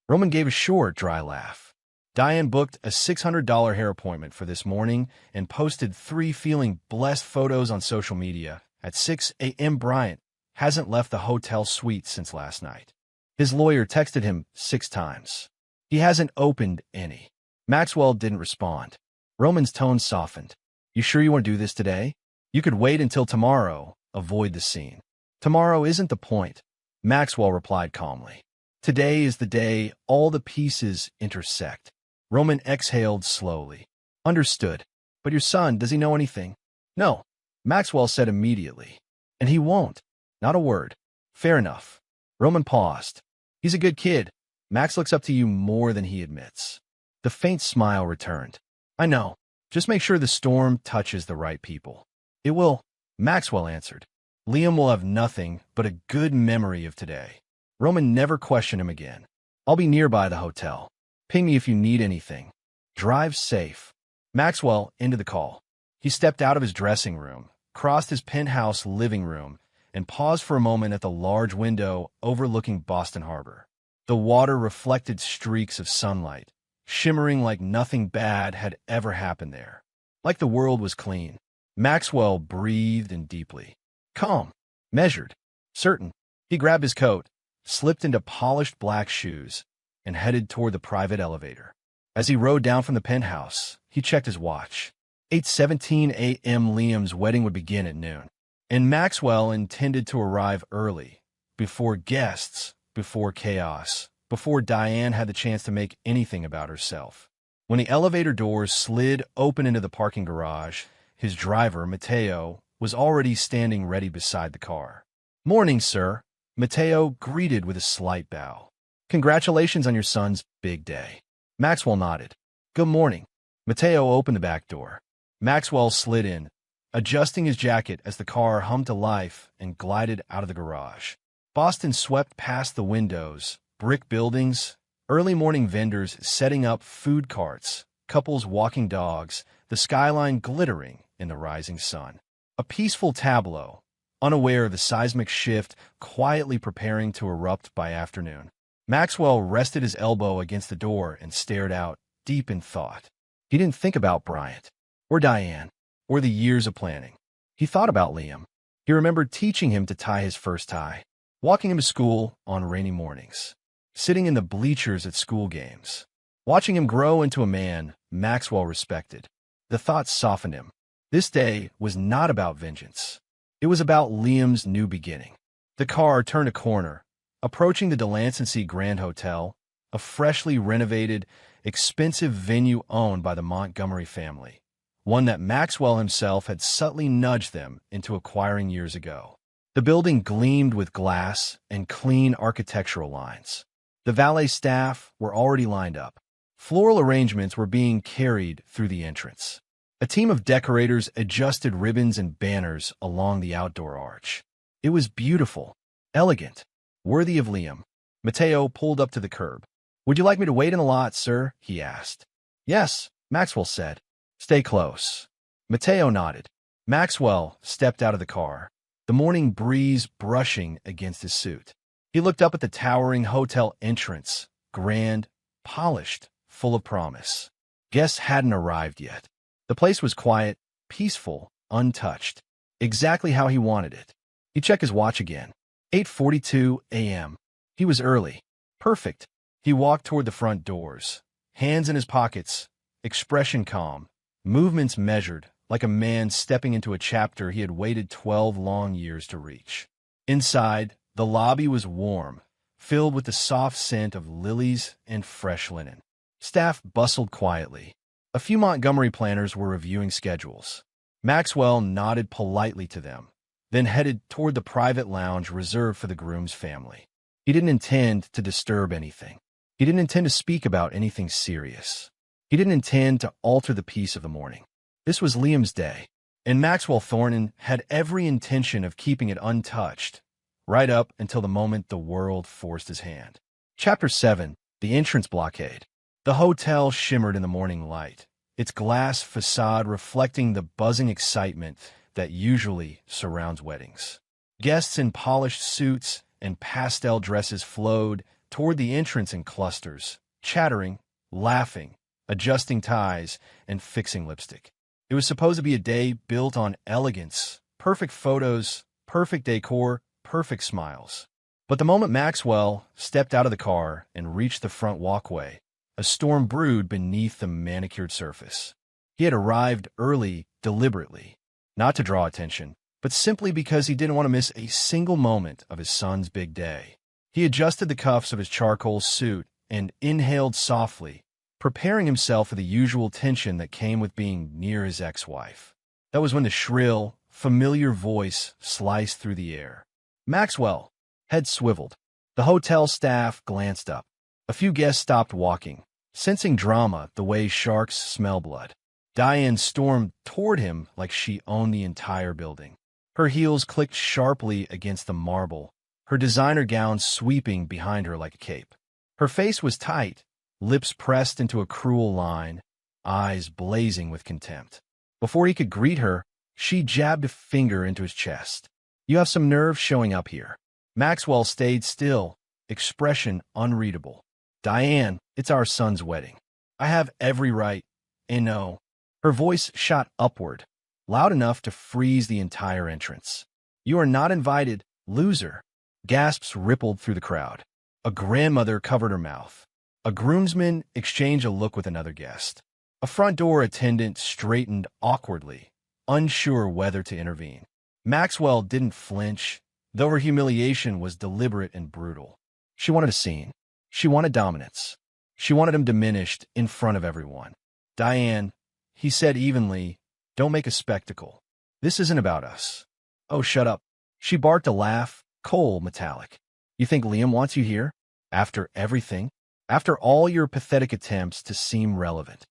Roman gave a short, dry laugh. "Diane booked a $600 hair appointment for this morning and posted 3 feeling blessed photos on social media. At 6 a.m. Bryant hasn't left the hotel suite since last night. His lawyer texted him 6 times. He hasn't opened any." Maxwell didn't respond. Roman's tone softened. "You sure you want to do this today? You could wait until tomorrow, avoid the scene." "Tomorrow isn't the point," Maxwell replied calmly. "Today is the day all the pieces intersect." Roman exhaled slowly. "Understood. But your son, does he know anything?" "No," Maxwell said immediately. "And he won't. Not a word." "Fair enough." Roman paused. "He's a good kid. Max looks up to you more than he admits." The faint smile returned. "I know. Just make sure the storm touches the right people." "It will," Maxwell answered. "Liam will have nothing but a good memory of today." Roman never questioned him again. "I'll be nearby the hotel. Ping me if you need anything. Drive safe." Maxwell ended the call. He stepped out of his dressing room, crossed his penthouse living room, and paused for a moment at the large window overlooking Boston Harbor. The water reflected streaks of sunlight, shimmering like nothing bad had ever happened there. Like the world was clean. Maxwell breathed in deeply. Calm, measured, certain. He grabbed his coat, slipped into polished black shoes, and headed toward the private elevator. As he rode down from the penthouse, he checked his watch. 8:17 a.m. Liam's wedding would begin at noon, and Maxwell intended to arrive early, before guests, before chaos, before Diane had the chance to make anything about herself. When the elevator doors slid open into the parking garage, his driver, Mateo, was already standing ready beside the car. "Morning, sir," Mateo greeted with a slight bow. "Congratulations on your son's big day." Maxwell nodded. "Good morning." Mateo opened the back door. Maxwell slid in, adjusting his jacket as the car hummed to life and glided out of the garage. Boston swept past the windows, brick buildings, early morning vendors setting up food carts, couples walking dogs, the skyline glittering in the rising sun. A peaceful tableau, unaware of the seismic shift quietly preparing to erupt by afternoon. Maxwell rested his elbow against the door and stared out, deep in thought. He didn't think about Bryant, or Diane, or the years of planning. He thought about Liam. He remembered teaching him to tie his first tie, walking him to school on rainy mornings, sitting in the bleachers at school games, watching him grow into a man Maxwell respected. The thought softened him. This day was not about vengeance. It was about Liam's new beginning. The car turned a corner, approaching the Delancey Grand Hotel, a freshly renovated, expensive venue owned by the Montgomery family, one that Maxwell himself had subtly nudged them into acquiring years ago. The building gleamed with glass and clean architectural lines. The valet staff were already lined up. Floral arrangements were being carried through the entrance. A team of decorators adjusted ribbons and banners along the outdoor arch. It was beautiful, elegant, worthy of Liam. Mateo pulled up to the curb. "Would you like me to wait in the lot, sir?" he asked. "Yes," Maxwell said. "Stay close." Mateo nodded. Maxwell stepped out of the car, the morning breeze brushing against his suit. He looked up at the towering hotel entrance, grand, polished, full of promise. Guests hadn't arrived yet. The place was quiet, peaceful, untouched, exactly how he wanted it. He checked his watch again. 8:42 a.m. He was early. Perfect. He walked toward the front doors, hands in his pockets, expression calm, movements measured, like a man stepping into a chapter he had waited 12 long years to reach. Inside, the lobby was warm, filled with the soft scent of lilies and fresh linen. Staff bustled quietly. A few Montgomery planners were reviewing schedules. Maxwell nodded politely to them, then headed toward the private lounge reserved for the groom's family. He didn't intend to disturb anything. He didn't intend to speak about anything serious. He didn't intend to alter the peace of the morning. This was Liam's day, and Maxwell Thornton had every intention of keeping it untouched, right up until the moment the world forced his hand. Chapter 7. The Entrance Blockade. The hotel shimmered in the morning light, its glass facade reflecting the buzzing excitement that usually surrounds weddings. Guests in polished suits and pastel dresses flowed toward the entrance in clusters, chattering, laughing, adjusting ties, and fixing lipstick. It was supposed to be a day built on elegance, perfect photos, perfect decor, perfect smiles. But the moment Maxwell stepped out of the car and reached the front walkway, a storm brewed beneath the manicured surface. He had arrived early deliberately, not to draw attention, but simply because he didn't want to miss a single moment of his son's big day. He adjusted the cuffs of his charcoal suit and inhaled softly, preparing himself for the usual tension that came with being near his ex-wife. That was when the shrill, familiar voice sliced through the air. "Maxwell!" Head swiveled. The hotel staff glanced up. A few guests stopped walking, sensing drama the way sharks smell blood. Diane stormed toward him like she owned the entire building. Her heels clicked sharply against the marble, her designer gown sweeping behind her like a cape. Her face was tight, lips pressed into a cruel line, eyes blazing with contempt. Before he could greet her, she jabbed a finger into his chest. "You have some nerve showing up here." Maxwell stayed still, expression unreadable. "Diane, it's our son's wedding. I have every right, and no." Her voice shot upward, loud enough to freeze the entire entrance. "You are not invited, loser." Gasps rippled through the crowd. A grandmother covered her mouth. A groomsman exchanged a look with another guest. A front door attendant straightened awkwardly, unsure whether to intervene. Maxwell didn't flinch, though her humiliation was deliberate and brutal. She wanted a scene. She wanted dominance. She wanted him diminished in front of everyone. "Diane," he said evenly, "don't make a spectacle. This isn't about us." "Oh, shut up." She barked a laugh, cold, metallic. "You think Liam wants you here? After everything? After all your pathetic attempts to seem relevant?"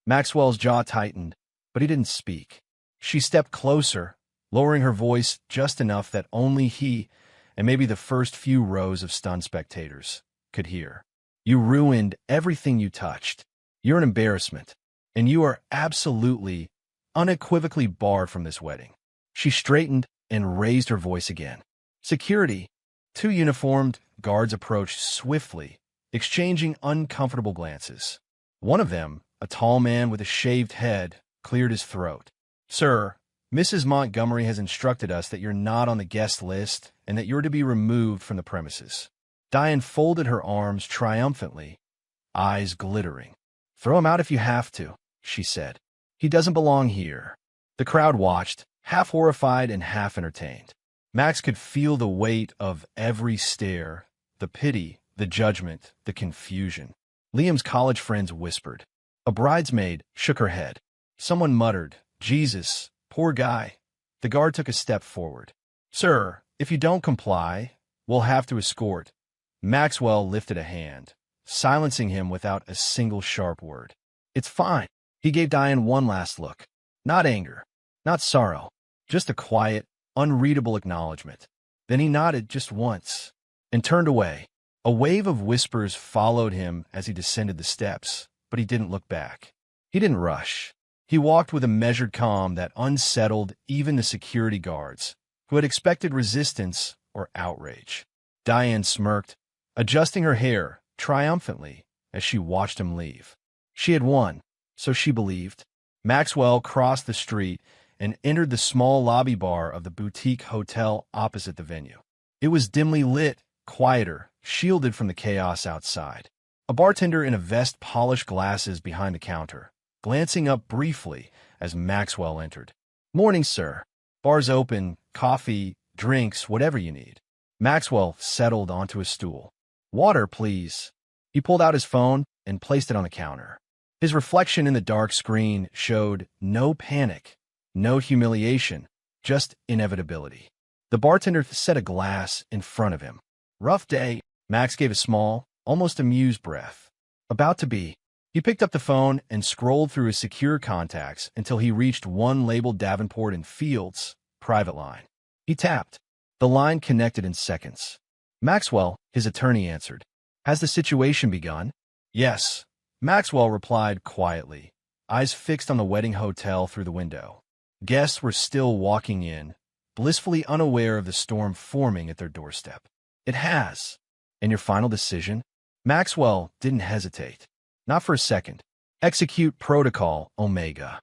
Maxwell's jaw tightened, but he didn't speak. She stepped closer, lowering her voice just enough that only he, and maybe the first few rows of stunned spectators, could hear. "You ruined everything you touched. You're an embarrassment, and you are absolutely, unequivocally barred from this wedding." She straightened and raised her voice again. "Security." Two uniformed guards approached swiftly, exchanging uncomfortable glances. One of them, a tall man with a shaved head, cleared his throat. "Sir, Mrs. Montgomery has instructed us that you're not on the guest list and that you're to be removed from the premises." Diane folded her arms triumphantly, eyes glittering. "Throw him out if you have to," she said. "He doesn't belong here." The crowd watched, half horrified and half entertained. Max could feel the weight of every stare, the pity, the judgment, the confusion. Liam's college friends whispered. A bridesmaid shook her head. Someone muttered, "Jesus, poor guy." The guard took a step forward. "Sir, if you don't comply, we'll have to escort." Maxwell lifted a hand, silencing him without a single sharp word. "It's fine." He gave Diane one last look. Not anger, not sorrow, just a quiet, unreadable acknowledgement. Then he nodded just once and turned away. A wave of whispers followed him as he descended the steps, but he didn't look back. He didn't rush. He walked with a measured calm that unsettled even the security guards, who had expected resistance or outrage. Diane smirked, adjusting her hair triumphantly as she watched him leave. She had won, so she believed. Maxwell crossed the street and entered the small lobby bar of the boutique hotel opposite the venue. It was dimly lit, quieter, shielded from the chaos outside. A bartender in a vest polished glasses behind the counter, glancing up briefly as Maxwell entered. "Morning, sir. Bar's open, coffee, drinks, whatever you need." Maxwell settled onto a stool. "Water, please." He pulled out his phone and placed it on the counter. His reflection in the dark screen showed no panic, no humiliation, just inevitability. The bartender set a glass in front of him. "Rough day." Max gave a small, almost amused breath. "About to be." He picked up the phone and scrolled through his secure contacts until he reached one labeled Davenport and Fields, private line. He tapped. The line connected in seconds. "Maxwell," his attorney answered. "Has the situation begun?" "Yes," Maxwell replied quietly, eyes fixed on the wedding hotel through the window. Guests were still walking in, blissfully unaware of the storm forming at their doorstep. "It has." "And your final decision?" Maxwell didn't hesitate. Not for a second. "Execute protocol, Omega."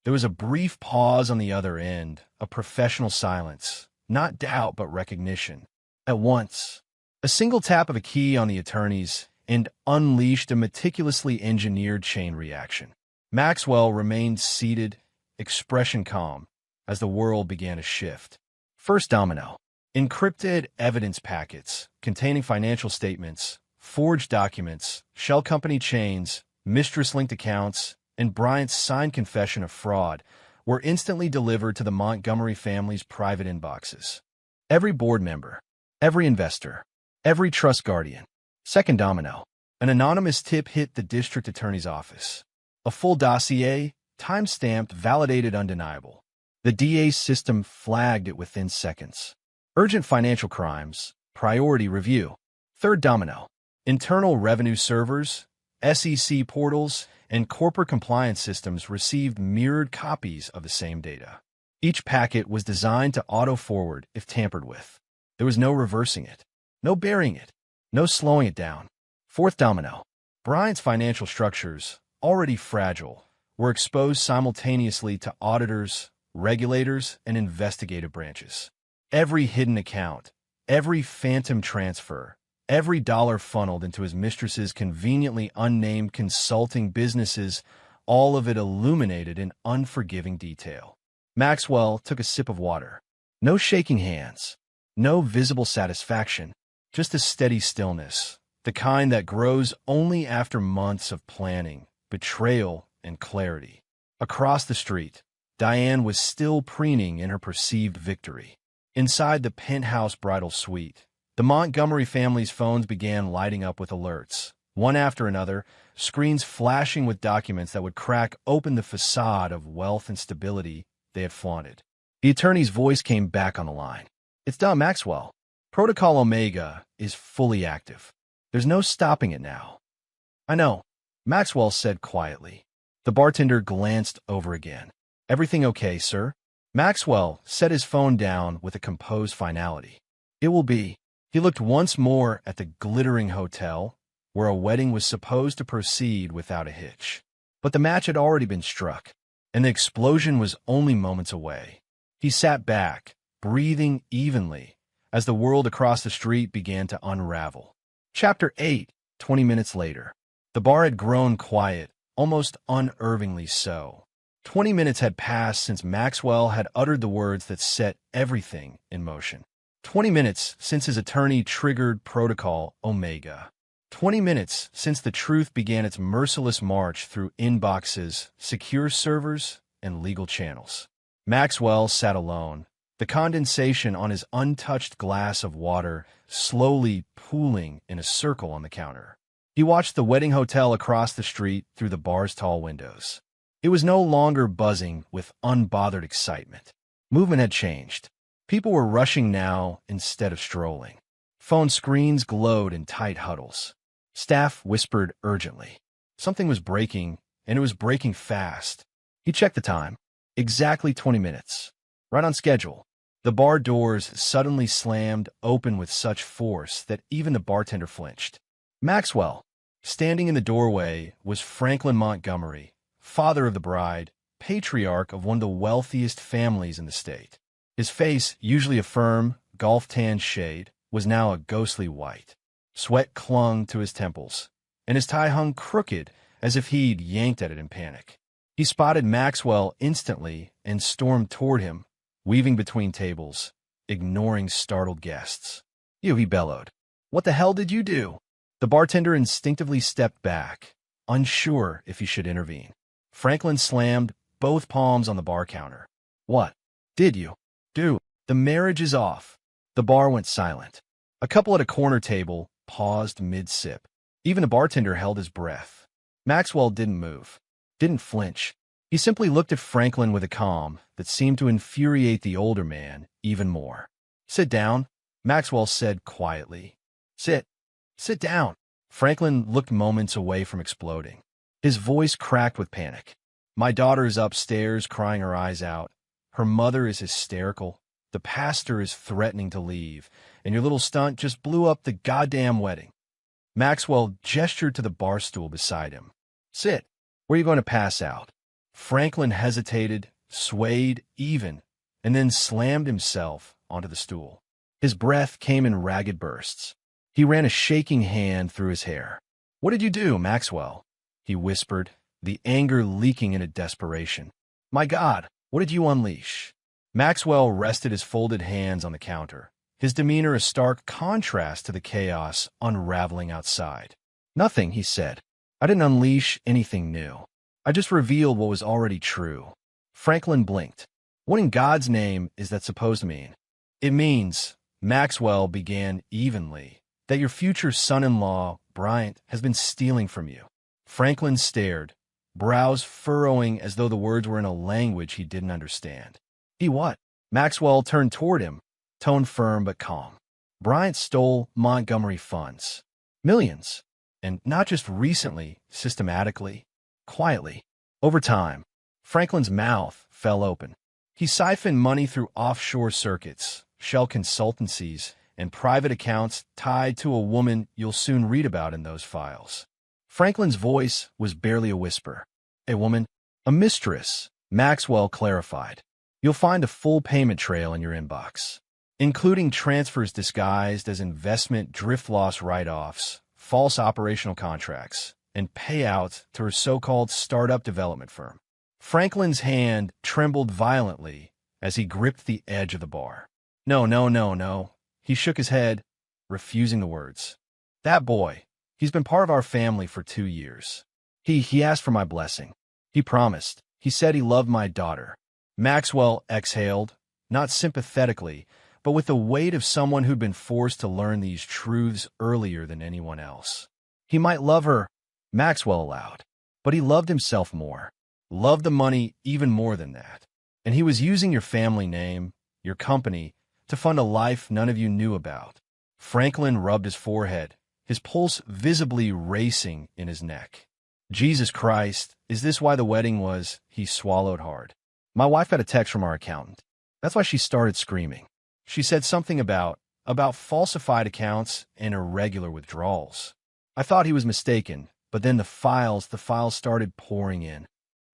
There was a brief pause on the other end, a professional silence, not doubt but recognition. At once, a single tap of a key on the attorney's and unleashed a meticulously engineered chain reaction. Maxwell remained seated, expression calm, as the world began to shift. First domino. Encrypted evidence packets containing financial statements, forged documents, shell company chains, mistress-linked accounts, and Bryant's signed confession of fraud were instantly delivered to the Montgomery family's private inboxes. Every board member, every investor, every trust guardian. Second domino. An anonymous tip hit the district attorney's office. A full dossier, time-stamped, validated, undeniable. The DA's system flagged it within seconds. Urgent financial crimes, priority review. Third domino. Internal revenue servers, SEC portals, and corporate compliance systems received mirrored copies of the same data. Each packet was designed to auto-forward if tampered with. There was no reversing it, no burying it, no slowing it down. Fourth domino. Bryant's financial structures, already fragile, were exposed simultaneously to auditors, regulators, and investigative branches. Every hidden account, every phantom transfer, every dollar funneled into his mistress's conveniently unnamed consulting businesses, all of it illuminated in unforgiving detail. Maxwell took a sip of water. No shaking hands, no visible satisfaction, just a steady stillness, the kind that grows only after months of planning, betrayal, and clarity. Across the street, Diane was still preening in her perceived victory. Inside the penthouse bridal suite, the Montgomery family's phones began lighting up with alerts, one after another, screens flashing with documents that would crack open the facade of wealth and stability they had flaunted. The attorney's voice came back on the line. "It's done, Maxwell. Protocol Omega is fully active. There's no stopping it now." "I know," Maxwell said quietly. The bartender glanced over again. "Everything okay, sir?" Maxwell set his phone down with a composed finality. "It will be." He looked once more at the glittering hotel, where a wedding was supposed to proceed without a hitch. But the match had already been struck. and the explosion was only moments away. He sat back, breathing evenly, as the world across the street began to unravel. Chapter 8, 20 minutes later. The bar had grown quiet, almost unnervingly so. 20 minutes had passed since Maxwell had uttered the words that set everything in motion. 20 minutes since his attorney triggered Protocol Omega. 20 minutes since the truth began its merciless march through inboxes, secure servers, and legal channels. Maxwell sat alone, the condensation on his untouched glass of water slowly pooling in a circle on the counter. He watched the wedding hotel across the street through the bar's tall windows. It was no longer buzzing with unbothered excitement. Movement had changed. People were rushing now instead of strolling. Phone screens glowed in tight huddles. Staff whispered urgently. Something was breaking, and it was breaking fast. He checked the time. Exactly 20 minutes. Right on schedule. The bar doors suddenly slammed open with such force that even the bartender flinched. Maxwell, standing in the doorway, was Franklin Montgomery, father of the bride, patriarch of one of the wealthiest families in the state. His face, usually a firm, golf-tanned shade, was now a ghostly white. Sweat clung to his temples, and his tie hung crooked as if he'd yanked at it in panic. He spotted Maxwell instantly and stormed toward him, weaving between tables, ignoring startled guests. "You," he bellowed. "What the hell did you do?" The bartender instinctively stepped back, unsure if he should intervene. Franklin slammed both palms on the bar counter. "What did you do?" "The marriage is off." The bar went silent. A couple at a corner table paused mid-sip. Even the bartender held his breath. Maxwell didn't move, didn't flinch. He simply looked at Franklin with a calm that seemed to infuriate the older man even more. "Sit down," Maxwell said quietly. Sit down." Franklin looked moments away from exploding. His voice cracked with panic. "My daughter is upstairs crying her eyes out. Her mother is hysterical. The pastor is threatening to leave, and your little stunt just blew up the goddamn wedding." Maxwell gestured to the bar stool beside him. "Sit. Where are you going to pass out?" Franklin hesitated, swayed even, and then slammed himself onto the stool. His breath came in ragged bursts. He ran a shaking hand through his hair. "What did you do, Maxwell?" he whispered, the anger leaking into desperation. "My God, what did you unleash?" Maxwell rested his folded hands on the counter, his demeanor a stark contrast to the chaos unraveling outside. "Nothing," he said. "I didn't unleash anything new. I just revealed what was already true." Franklin blinked. "What in God's name is that supposed to mean?" "It means," Maxwell began evenly, "that your future son-in-law, Bryant, has been stealing from you." Franklin stared, brows furrowing as though the words were in a language he didn't understand. "He what?" Maxwell turned toward him, tone firm but calm. "Bryant stole Montgomery funds. Millions. And not just recently, systematically, quietly. Over time." Franklin's mouth fell open. "He siphoned money through offshore circuits, shell consultancies, and private accounts tied to a woman you'll soon read about in those files." Franklin's voice was barely a whisper. "A woman? A mistress," Maxwell clarified. "You'll find a full payment trail in your inbox, including transfers disguised as investment drift loss write-offs, false operational contracts, and payouts to her so-called startup development firm." Franklin's hand trembled violently as he gripped the edge of the bar. "No, no, no, no." He shook his head, refusing the words. "That boy, he's been part of our family for 2 years. He asked for my blessing. He promised. He said he loved my daughter." Maxwell exhaled, not sympathetically, but with the weight of someone who'd been forced to learn these truths earlier than anyone else. "He might love her," Maxwell allowed, "but he loved himself more, loved the money even more than that. And he was using your family name, your company, to fund a life none of you knew about." Franklin rubbed his forehead, his pulse visibly racing in his neck. "Jesus Christ, is this why the wedding was?" He swallowed hard. "My wife got a text from our accountant. That's why she started screaming. She said something about falsified accounts and irregular withdrawals. I thought he was mistaken, but then the files started pouring in.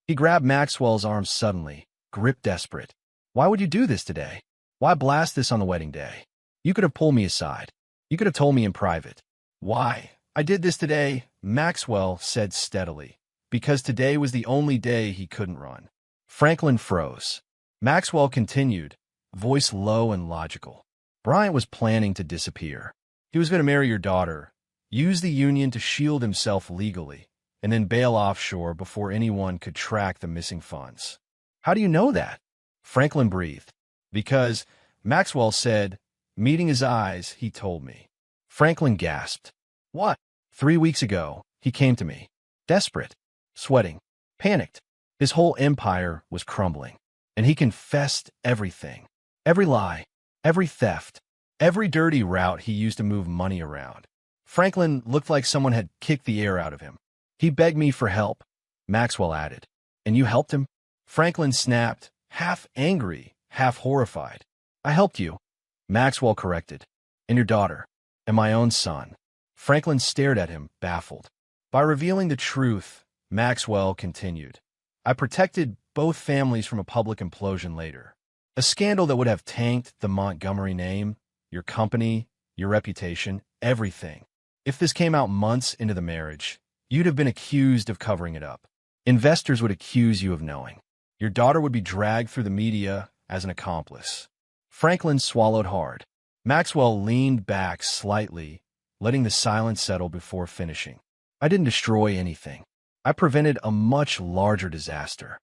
He grabbed Maxwell's arm suddenly, gripped desperate. Why would you do this today? Why blast this on the wedding day? You could have pulled me aside. You could have told me in private. Why? I did this today, Maxwell said steadily, because today was the only day he couldn't run. Franklin froze. Maxwell continued, voice low and logical. Bryant was planning to disappear. He was going to marry your daughter, use the union to shield himself legally, and then bail offshore before anyone could track the missing funds. How do you know that? Franklin breathed. Because, Maxwell said, meeting his eyes, he told me. Franklin gasped. What? 3 weeks ago, he came to me. Desperate, sweating, panicked. His whole empire was crumbling. And he confessed everything. Every lie, every theft, every dirty route he used to move money around. Franklin looked like someone had kicked the air out of him. He begged me for help, Maxwell added. And you helped him? Franklin snapped, half angry, half horrified. I helped you, Maxwell corrected. And your daughter, and my own son. Franklin stared at him, baffled. By revealing the truth, Maxwell continued. I protected both families from a public implosion later. A scandal that would have tanked the Montgomery name, your company, your reputation, everything. If this came out months into the marriage, you'd have been accused of covering it up. Investors would accuse you of knowing. Your daughter would be dragged through the media as an accomplice. Franklin swallowed hard. Maxwell leaned back slightly, letting the silence settle before finishing. I didn't destroy anything. I prevented a much larger disaster.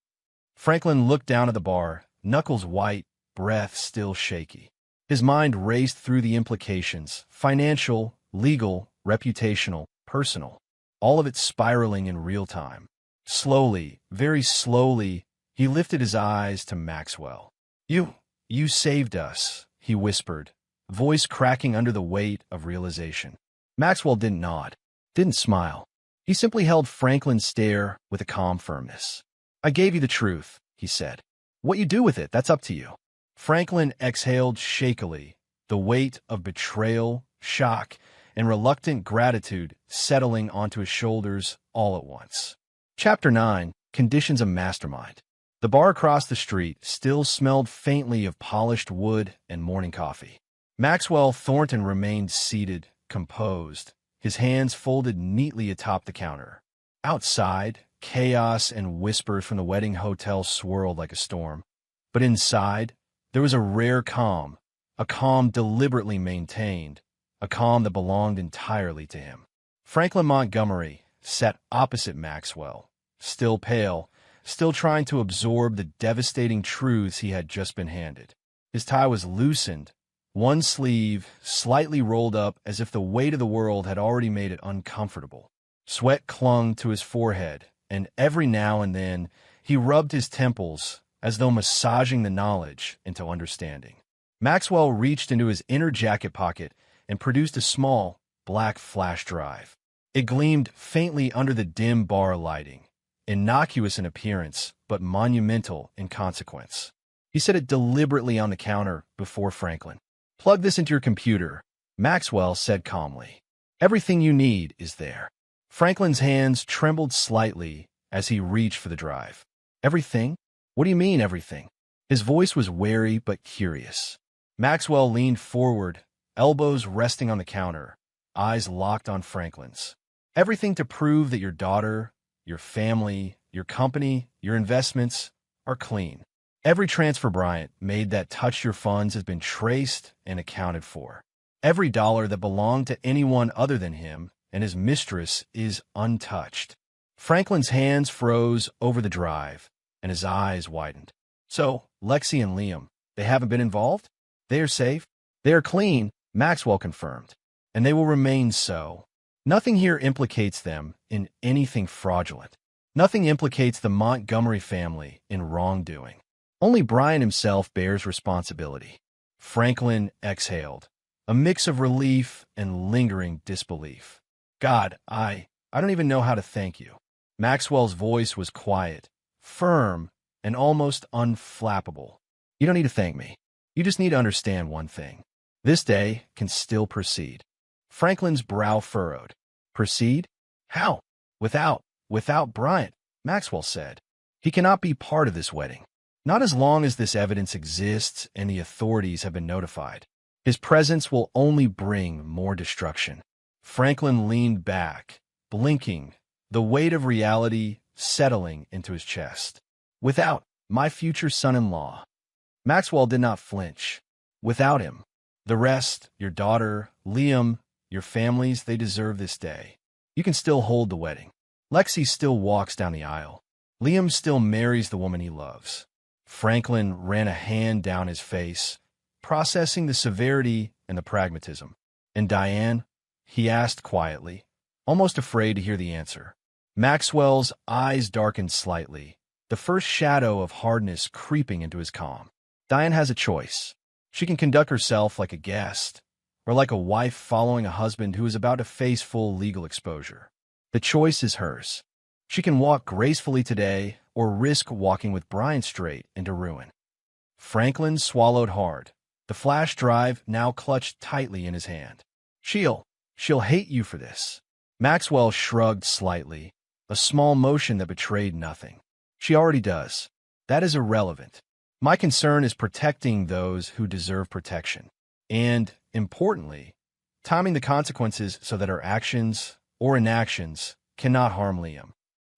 Franklin looked down at the bar, knuckles white, breath still shaky. His mind raced through the implications, financial, legal, reputational, personal, all of it spiraling in real time. Slowly, very slowly, he lifted his eyes to Maxwell. You saved us, he whispered, voice cracking under the weight of realization. Maxwell didn't nod, didn't smile. He simply held Franklin's stare with a calm firmness. I gave you the truth, he said. What you do with it, that's up to you. Franklin exhaled shakily, the weight of betrayal, shock, and reluctant gratitude settling onto his shoulders all at once. Chapter 9, Conditions of Mastermind. The bar across the street still smelled faintly of polished wood and morning coffee. Maxwell Thornton remained seated, composed, his hands folded neatly atop the counter. Outside, chaos and whispers from the wedding hotel swirled like a storm. But inside, there was a rare calm, a calm deliberately maintained, a calm that belonged entirely to him. Franklin Montgomery sat opposite Maxwell, still pale, still trying to absorb the devastating truths he had just been handed. His tie was loosened, one sleeve slightly rolled up as if the weight of the world had already made it uncomfortable. Sweat clung to his forehead, and every now and then he rubbed his temples as though massaging the knowledge into understanding. Maxwell reached into his inner jacket pocket and produced a small, black flash drive. It gleamed faintly under the dim bar lighting, innocuous in appearance, but monumental in consequence. He set it deliberately on the counter before Franklin. Plug this into your computer, Maxwell said calmly. Everything you need is there. Franklin's hands trembled slightly as he reached for the drive. Everything? What do you mean, everything? His voice was wary but curious. Maxwell leaned forward, elbows resting on the counter, eyes locked on Franklin's. Everything to prove that your daughter, your family, your company, your investments are clean. Every transfer Bryant made that touched your funds has been traced and accounted for. Every dollar that belonged to anyone other than him and his mistress is untouched. Franklin's hands froze over the drive, and his eyes widened. So, Lexi and Liam, they haven't been involved? They are safe? They are clean, Maxwell confirmed. And they will remain so. Nothing here implicates them in anything fraudulent. Nothing implicates the Montgomery family in wrongdoing. Only Brian himself bears responsibility. Franklin exhaled, a mix of relief and lingering disbelief. God, I don't even know how to thank you. Maxwell's voice was quiet, firm, and almost unflappable. You don't need to thank me. You just need to understand one thing. This day can still proceed. Franklin's brow furrowed. Proceed? How? Without Bryant, Maxwell said. He cannot be part of this wedding. Not as long as this evidence exists and the authorities have been notified. His presence will only bring more destruction. Franklin leaned back, blinking, the weight of reality settling into his chest. Without my future son-in-law. Maxwell did not flinch. Without him. The rest, your daughter, Liam, your families, they deserve this day. You can still hold the wedding. Lexi still walks down the aisle. Liam still marries the woman he loves. Franklin ran a hand down his face, processing the severity and the pragmatism. And Diane? He asked quietly, almost afraid to hear the answer. Maxwell's eyes darkened slightly, the first shadow of hardness creeping into his calm. Diane has a choice. She can conduct herself like a guest, or like a wife following a husband who is about to face full legal exposure. The choice is hers. She can walk gracefully today or risk walking with Bryant straight into ruin. Franklin swallowed hard, the flash drive now clutched tightly in his hand. She'll hate you for this. Maxwell shrugged slightly, a small motion that betrayed nothing. She already does. That is irrelevant. My concern is protecting those who deserve protection. And, importantly, timing the consequences so that her actions or inactions cannot harm Liam.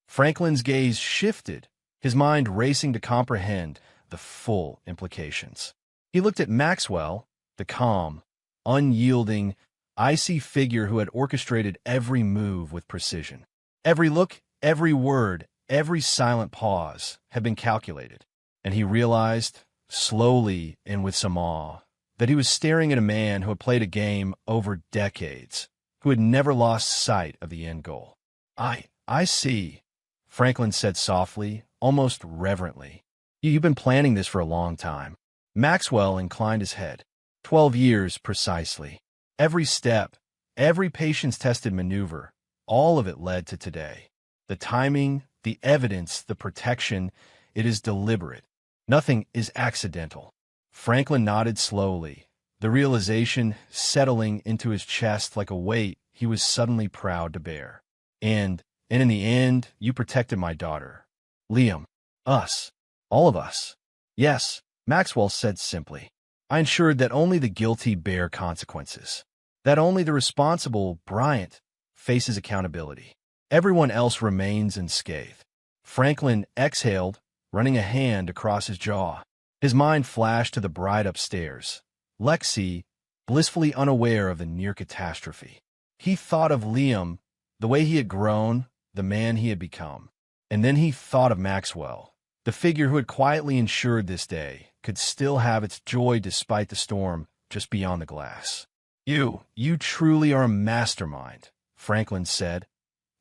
Franklin's gaze shifted, his mind racing to comprehend the full implications. He looked at Maxwell, the calm, unyielding, icy figure who had orchestrated every move with precision. Every look, every word, every silent pause had been calculated, and he realized, slowly and with some awe, that he was staring at a man who had played a game over decades, who had never lost sight of the end goal. I see, Franklin said softly, almost reverently. You've been planning this for a long time. Maxwell inclined his head. 12 years precisely. Every step, every patience-tested maneuver, all of it led to today. The timing, the evidence, the protection, it is deliberate. Nothing is accidental. Franklin nodded slowly, the realization settling into his chest like a weight he was suddenly proud to bear. And in the end, you protected my daughter. Liam. Us. All of us. Yes, Maxwell said simply. I ensured that only the guilty bear consequences. That only the responsible, Bryant, faces accountability. Everyone else remains unscathed. Franklin exhaled, running a hand across his jaw. His mind flashed to the bride upstairs, Lexi, blissfully unaware of the near catastrophe. He thought of Liam, the way he had grown, the man he had become. And then he thought of Maxwell, the figure who had quietly ensured this day could still have its joy despite the storm just beyond the glass. You truly are a mastermind, Franklin said,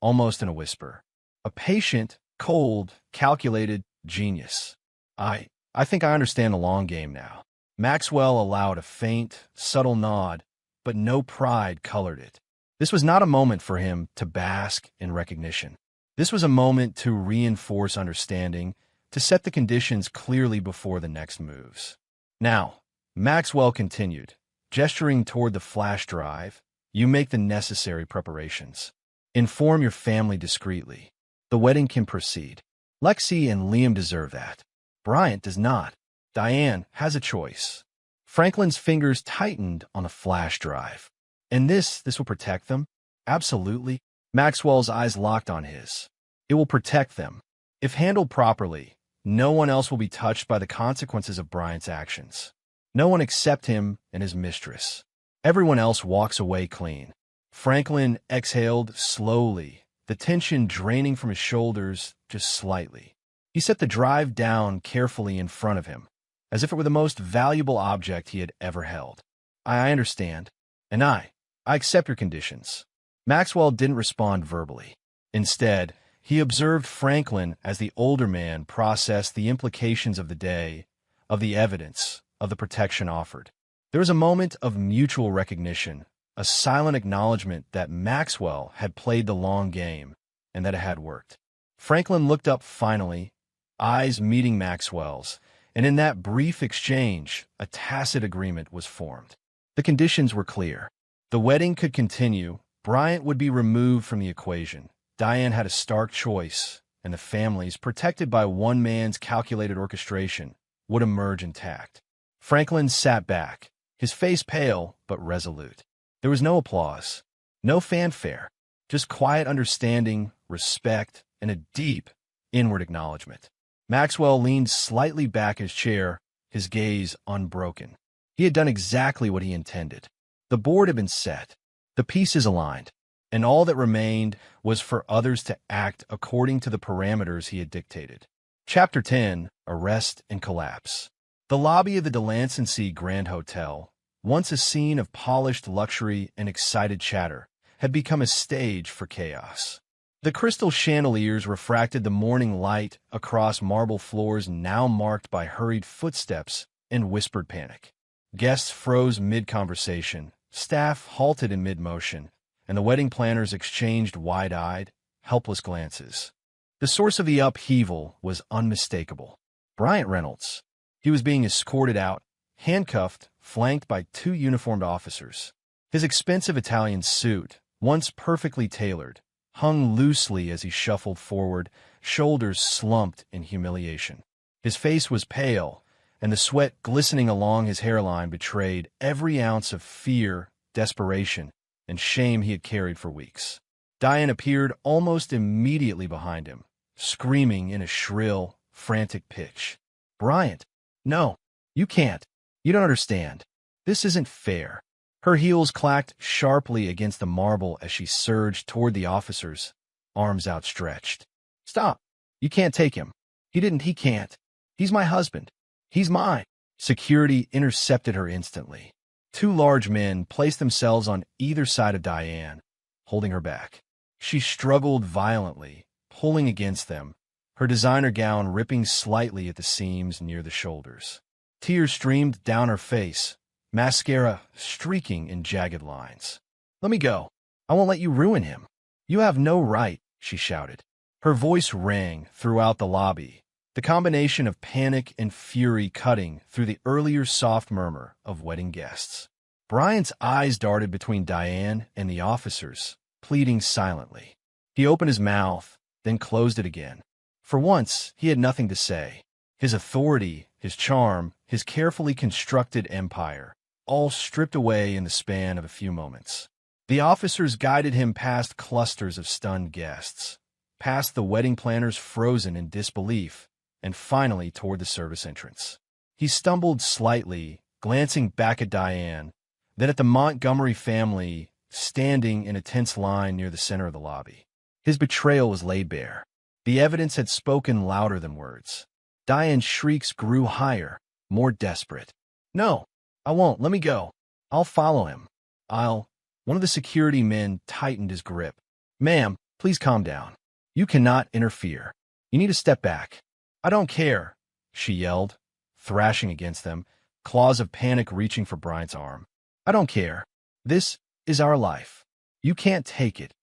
almost in a whisper. A patient, cold, calculated genius. I think I understand the long game now. Maxwell allowed a faint, subtle nod, but no pride colored it. This was not a moment for him to bask in recognition. This was a moment to reinforce understanding, to set the conditions clearly before the next moves. Now, Maxwell continued, gesturing toward the flash drive, you make the necessary preparations. Inform your family discreetly. The wedding can proceed. Lexi and Liam deserve that. Bryant does not. Diane has a choice. Franklin's fingers tightened on the flash drive. And this will protect them? Absolutely. Maxwell's eyes locked on his. It will protect them. If handled properly, no one else will be touched by the consequences of Bryant's actions. No one except him and his mistress. Everyone else walks away clean. Franklin exhaled slowly, the tension draining from his shoulders just slightly. He set the drive down carefully in front of him, as if it were the most valuable object he had ever held. I understand, and I accept your conditions. Maxwell didn't respond verbally. Instead, he observed Franklin as the older man processed the implications of the day, of the evidence, of the protection offered. There was a moment of mutual recognition, a silent acknowledgement that Maxwell had played the long game and that it had worked. Franklin looked up finally, eyes meeting Maxwell's, and in that brief exchange, a tacit agreement was formed. The conditions were clear. The wedding could continue, Bryant would be removed from the equation. Diane had a stark choice, and the families, protected by one man's calculated orchestration, would emerge intact. Franklin sat back, his face pale but resolute. There was no applause, no fanfare, just quiet understanding, respect, and a deep, inward acknowledgement. Maxwell leaned slightly back in his chair, his gaze unbroken. He had done exactly what he intended. The board had been set, the pieces aligned, and all that remained was for others to act according to the parameters he had dictated. Chapter 10: Arrest and Collapse. The lobby of the Delancey Grand Hotel, once a scene of polished luxury and excited chatter, had become a stage for chaos. The crystal chandeliers refracted the morning light across marble floors now marked by hurried footsteps and whispered panic. Guests froze mid-conversation, staff halted in mid-motion, and the wedding planners exchanged wide-eyed, helpless glances. The source of the upheaval was unmistakable. Bryant Reynolds. He was being escorted out, handcuffed, flanked by 2 uniformed officers. His expensive Italian suit, once perfectly tailored, hung loosely as he shuffled forward, shoulders slumped in humiliation. His face was pale, and the sweat glistening along his hairline betrayed every ounce of fear, desperation, and shame he had carried for weeks. Diane appeared almost immediately behind him, screaming in a shrill, frantic pitch. "Bryant, no, you can't. You don't understand. This isn't fair." Her heels clacked sharply against the marble as she surged toward the officers, arms outstretched. "Stop. You can't take him. He can't. He's my husband. He's mine." Security intercepted her instantly. 2 large men placed themselves on either side of Diane, holding her back. She struggled violently, pulling against them, her designer gown ripping slightly at the seams near the shoulders. Tears streamed down her face, mascara streaking in jagged lines. "Let me go. I won't let you ruin him." "You have no right," she shouted. Her voice rang throughout the lobby, the combination of panic and fury cutting through the earlier soft murmur of wedding guests. Bryant's eyes darted between Diane and the officers, pleading silently. He opened his mouth, then closed it again. For once, he had nothing to say. His authority, his charm, his carefully constructed empire, all stripped away in the span of a few moments. The officers guided him past clusters of stunned guests, past the wedding planners frozen in disbelief, and finally toward the service entrance. He stumbled slightly, glancing back at Diane, then at the Montgomery family standing in a tense line near the center of the lobby. His betrayal was laid bare. The evidence had spoken louder than words. Diane's shrieks grew higher, more desperate. "No, I won't. Let me go. I'll follow him. One of the security men tightened his grip. "Ma'am, please calm down. You cannot interfere. You need to step back." "I don't care," she yelled, thrashing against them, claws of panic reaching for Bryant's arm. "I don't care. This is our life. You can't take it."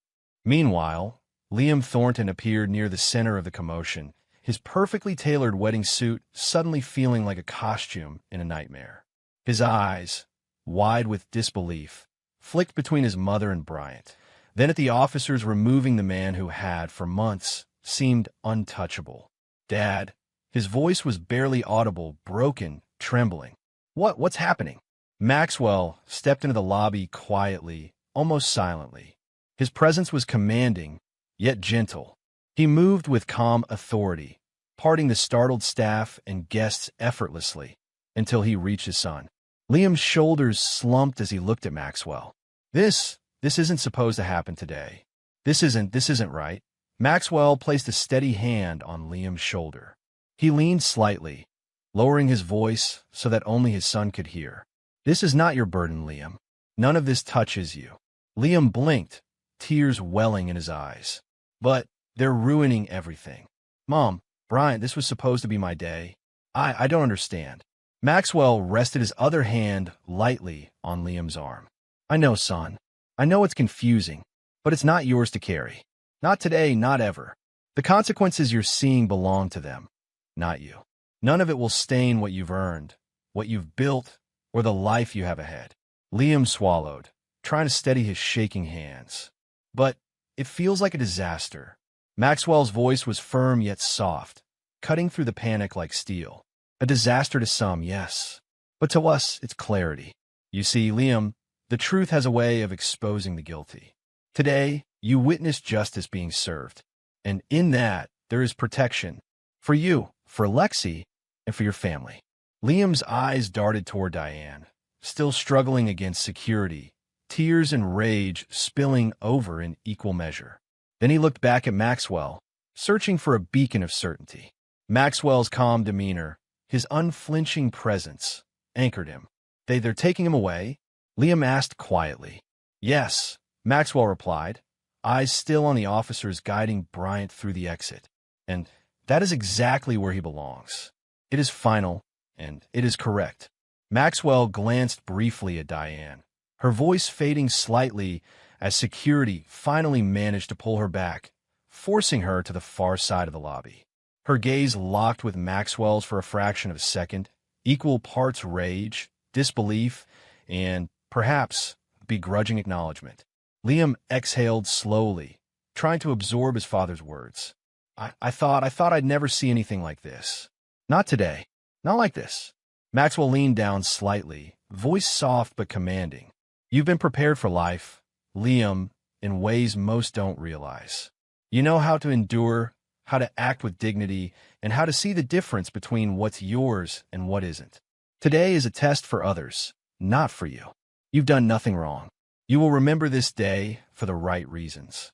Meanwhile, Liam Thornton appeared near the center of the commotion, his perfectly tailored wedding suit suddenly feeling like a costume in a nightmare. His eyes, wide with disbelief, flicked between his mother and Bryant, then at the officers removing the man who had, for months, seemed untouchable. "Dad." His voice was barely audible, broken, trembling. What's happening?" Maxwell stepped into the lobby quietly, almost silently. His presence was commanding, yet gentle. He moved with calm authority, parting the startled staff and guests effortlessly, until he reached his son. Liam's shoulders slumped as he looked at Maxwell. This isn't supposed to happen today. This isn't right." Maxwell placed a steady hand on Liam's shoulder. He leaned slightly, lowering his voice so that only his son could hear. "This is not your burden, Liam. None of this touches you." Liam blinked, tears welling in his eyes. "But they're ruining everything. Mom, Bryant, this was supposed to be my day. I don't understand." Maxwell rested his other hand lightly on Liam's arm. "I know, son. I know it's confusing, but it's not yours to carry. Not today, not ever. The consequences you're seeing belong to them, not you. None of it will stain what you've earned, what you've built, or the life you have ahead." Liam swallowed, trying to steady his shaking hands. "But it feels like a disaster. Maxwell's voice was firm yet soft, cutting through the panic like steel. A disaster to some, yes, but to us, it's clarity. You see, Liam, the truth has a way of exposing the guilty. Today, you witnessed justice being served, and in that, there is protection. For you, for Lexi, and for your family. Liam's eyes darted toward Diane, still struggling against security, tears and rage spilling over in equal measure. Then he looked back at Maxwell, searching for a beacon of certainty. Maxwell's calm demeanor, his unflinching presence, anchored him. They're taking him away? Liam asked quietly. Yes, Maxwell replied, eyes still on the officers guiding Bryant through the exit. And that is exactly where he belongs. It is final, and it is correct. Maxwell glanced briefly at Diane, her voice fading slightly as security finally managed to pull her back, forcing her to the far side of the lobby. Her gaze locked with Maxwell's for a fraction of a second, equal parts rage, disbelief, and, perhaps, begrudging acknowledgement. Liam exhaled slowly, trying to absorb his father's words. I thought I'd never see anything like this. Not today. Not like this. Maxwell leaned down slightly, voice soft but commanding. You've been prepared for life, Liam, in ways most don't realize. You know how to endure, how to act with dignity, and how to see the difference between what's yours and what isn't. Today is a test for others, not for you. You've done nothing wrong. You will remember this day for the right reasons.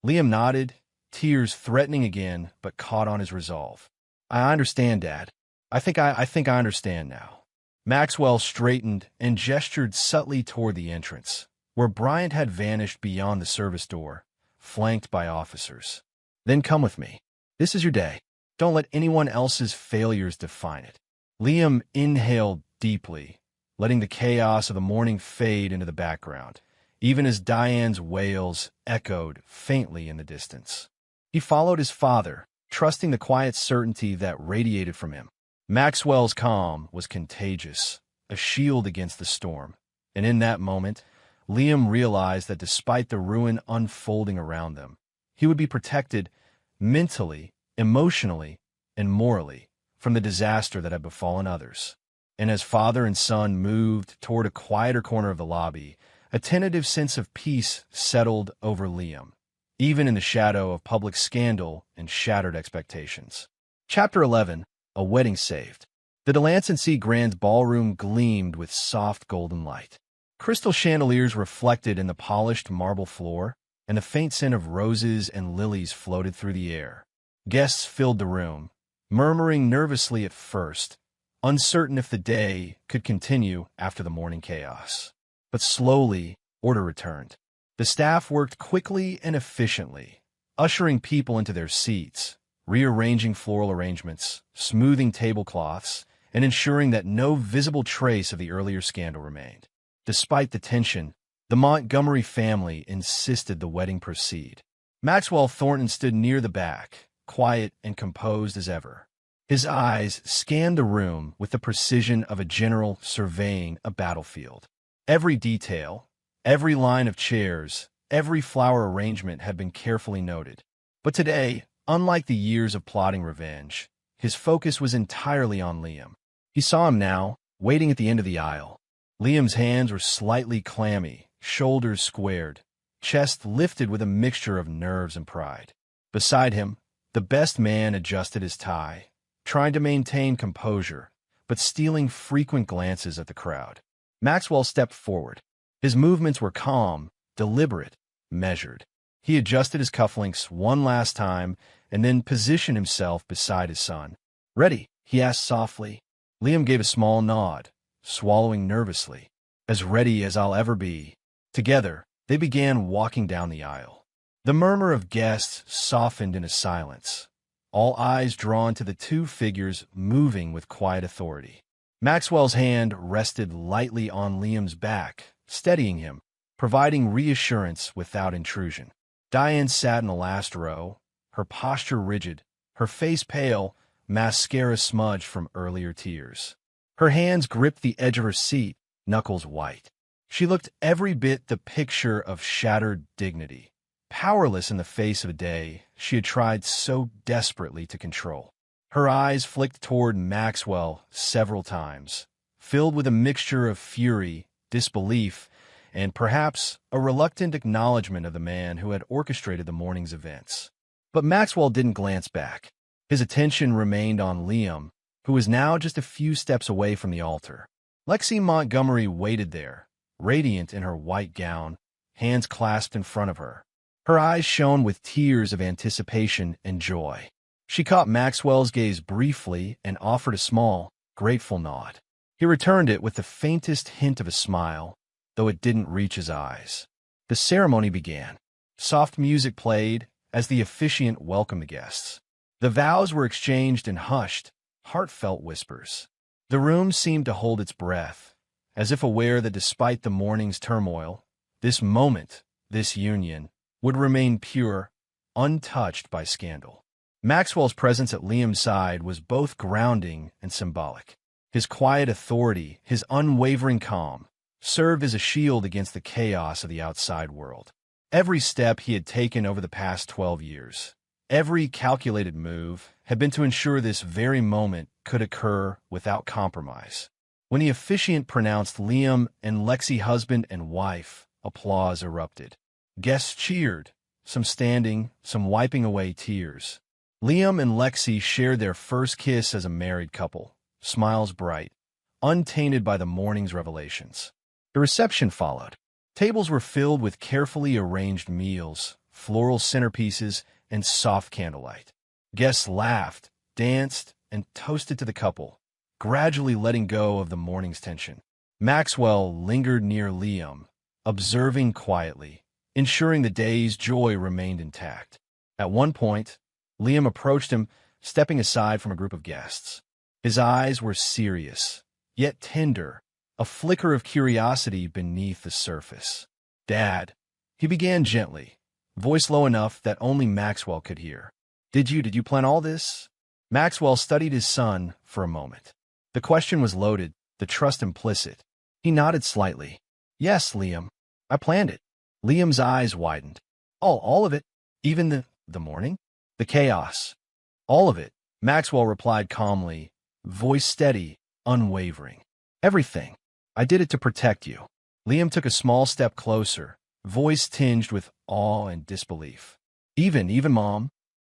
Liam nodded, tears threatening again, but caught on his resolve. I understand, Dad. I think I understand now. Maxwell straightened and gestured subtly toward the entrance, where Bryant had vanished beyond the service door, flanked by officers. Then come with me. This is your day. Don't let anyone else's failures define it. Liam inhaled deeply, letting the chaos of the morning fade into the background, even as Diane's wails echoed faintly in the distance. He followed his father, trusting the quiet certainty that radiated from him. Maxwell's calm was contagious, a shield against the storm, and in that moment, Liam realized that despite the ruin unfolding around them, he would be protected mentally, emotionally, and morally from the disaster that had befallen others. And as father and son moved toward a quieter corner of the lobby, a tentative sense of peace settled over Liam, even in the shadow of public scandal and shattered expectations. Chapter 11. A Wedding Saved. The Delancey Grand Ballroom gleamed with soft golden light. Crystal chandeliers reflected in the polished marble floor, and the faint scent of roses and lilies floated through the air. Guests filled the room, murmuring nervously at first, uncertain if the day could continue after the morning chaos. But slowly, order returned. The staff worked quickly and efficiently, ushering people into their seats, rearranging floral arrangements, smoothing tablecloths, and ensuring that no visible trace of the earlier scandal remained. Despite the tension, the Montgomery family insisted the wedding proceed. Maxwell Thornton stood near the back, quiet and composed as ever. His eyes scanned the room with the precision of a general surveying a battlefield. Every detail, every line of chairs, every flower arrangement had been carefully noted. But today, unlike the years of plotting revenge, his focus was entirely on Liam. He saw him now, waiting at the end of the aisle. Liam's hands were slightly clammy, shoulders squared, chest lifted with a mixture of nerves and pride. Beside him, the best man adjusted his tie, trying to maintain composure, but stealing frequent glances at the crowd. Maxwell stepped forward. His movements were calm, deliberate, measured. He adjusted his cufflinks one last time and then positioned himself beside his son. "Ready?" he asked softly. Liam gave a small nod, swallowing nervously. "As ready as I'll ever be." Together, they began walking down the aisle. The murmur of guests softened into silence, all eyes drawn to the two figures moving with quiet authority. Maxwell's hand rested lightly on Liam's back, steadying him, providing reassurance without intrusion. Diane sat in the last row, her posture rigid, her face pale, mascara smudged from earlier tears. Her hands gripped the edge of her seat, knuckles white. She looked every bit the picture of shattered dignity, powerless in the face of a day she had tried so desperately to control. Her eyes flicked toward Maxwell several times, filled with a mixture of fury, disbelief, and perhaps a reluctant acknowledgement of the man who had orchestrated the morning's events. But Maxwell didn't glance back. His attention remained on Liam, who was now just a few steps away from the altar. Lexi Montgomery waited there, radiant in her white gown, hands clasped in front of her. Her eyes shone with tears of anticipation and joy. She caught Maxwell's gaze briefly and offered a small, grateful nod. He returned it with the faintest hint of a smile, though it didn't reach his eyes. The ceremony began. Soft music played as the officiant welcomed the guests. The vows were exchanged in hushed, heartfelt whispers. The room seemed to hold its breath, as if aware that despite the morning's turmoil, this moment, this union, would remain pure, untouched by scandal. Maxwell's presence at Liam's side was both grounding and symbolic. His quiet authority, his unwavering calm, served as a shield against the chaos of the outside world. Every step he had taken over the past 12 years, every calculated move, had been to ensure this very moment could occur without compromise. When the officiant pronounced Liam and Lexi husband and wife, applause erupted. Guests cheered, some standing, some wiping away tears. Liam and Lexi shared their first kiss as a married couple, smiles bright, untainted by the morning's revelations. The reception followed. Tables were filled with carefully arranged meals, floral centerpieces, and soft candlelight. Guests laughed, danced, and toasted to the couple, gradually letting go of the morning's tension. Maxwell lingered near Liam, observing quietly, ensuring the day's joy remained intact. At one point, Liam approached him, stepping aside from a group of guests. His eyes were serious, yet tender, a flicker of curiosity beneath the surface. "Dad," he began gently, voice low enough that only Maxwell could hear. Did you plan all this?" Maxwell studied his son for a moment. The question was loaded, the trust implicit. He nodded slightly. "Yes, Liam, I planned it." Liam's eyes widened. All of it? Even the morning? The chaos? All of it," Maxwell replied calmly, voice steady, unwavering. "Everything. I did it to protect you." Liam took a small step closer, voice tinged with awe and disbelief. Even Mom?"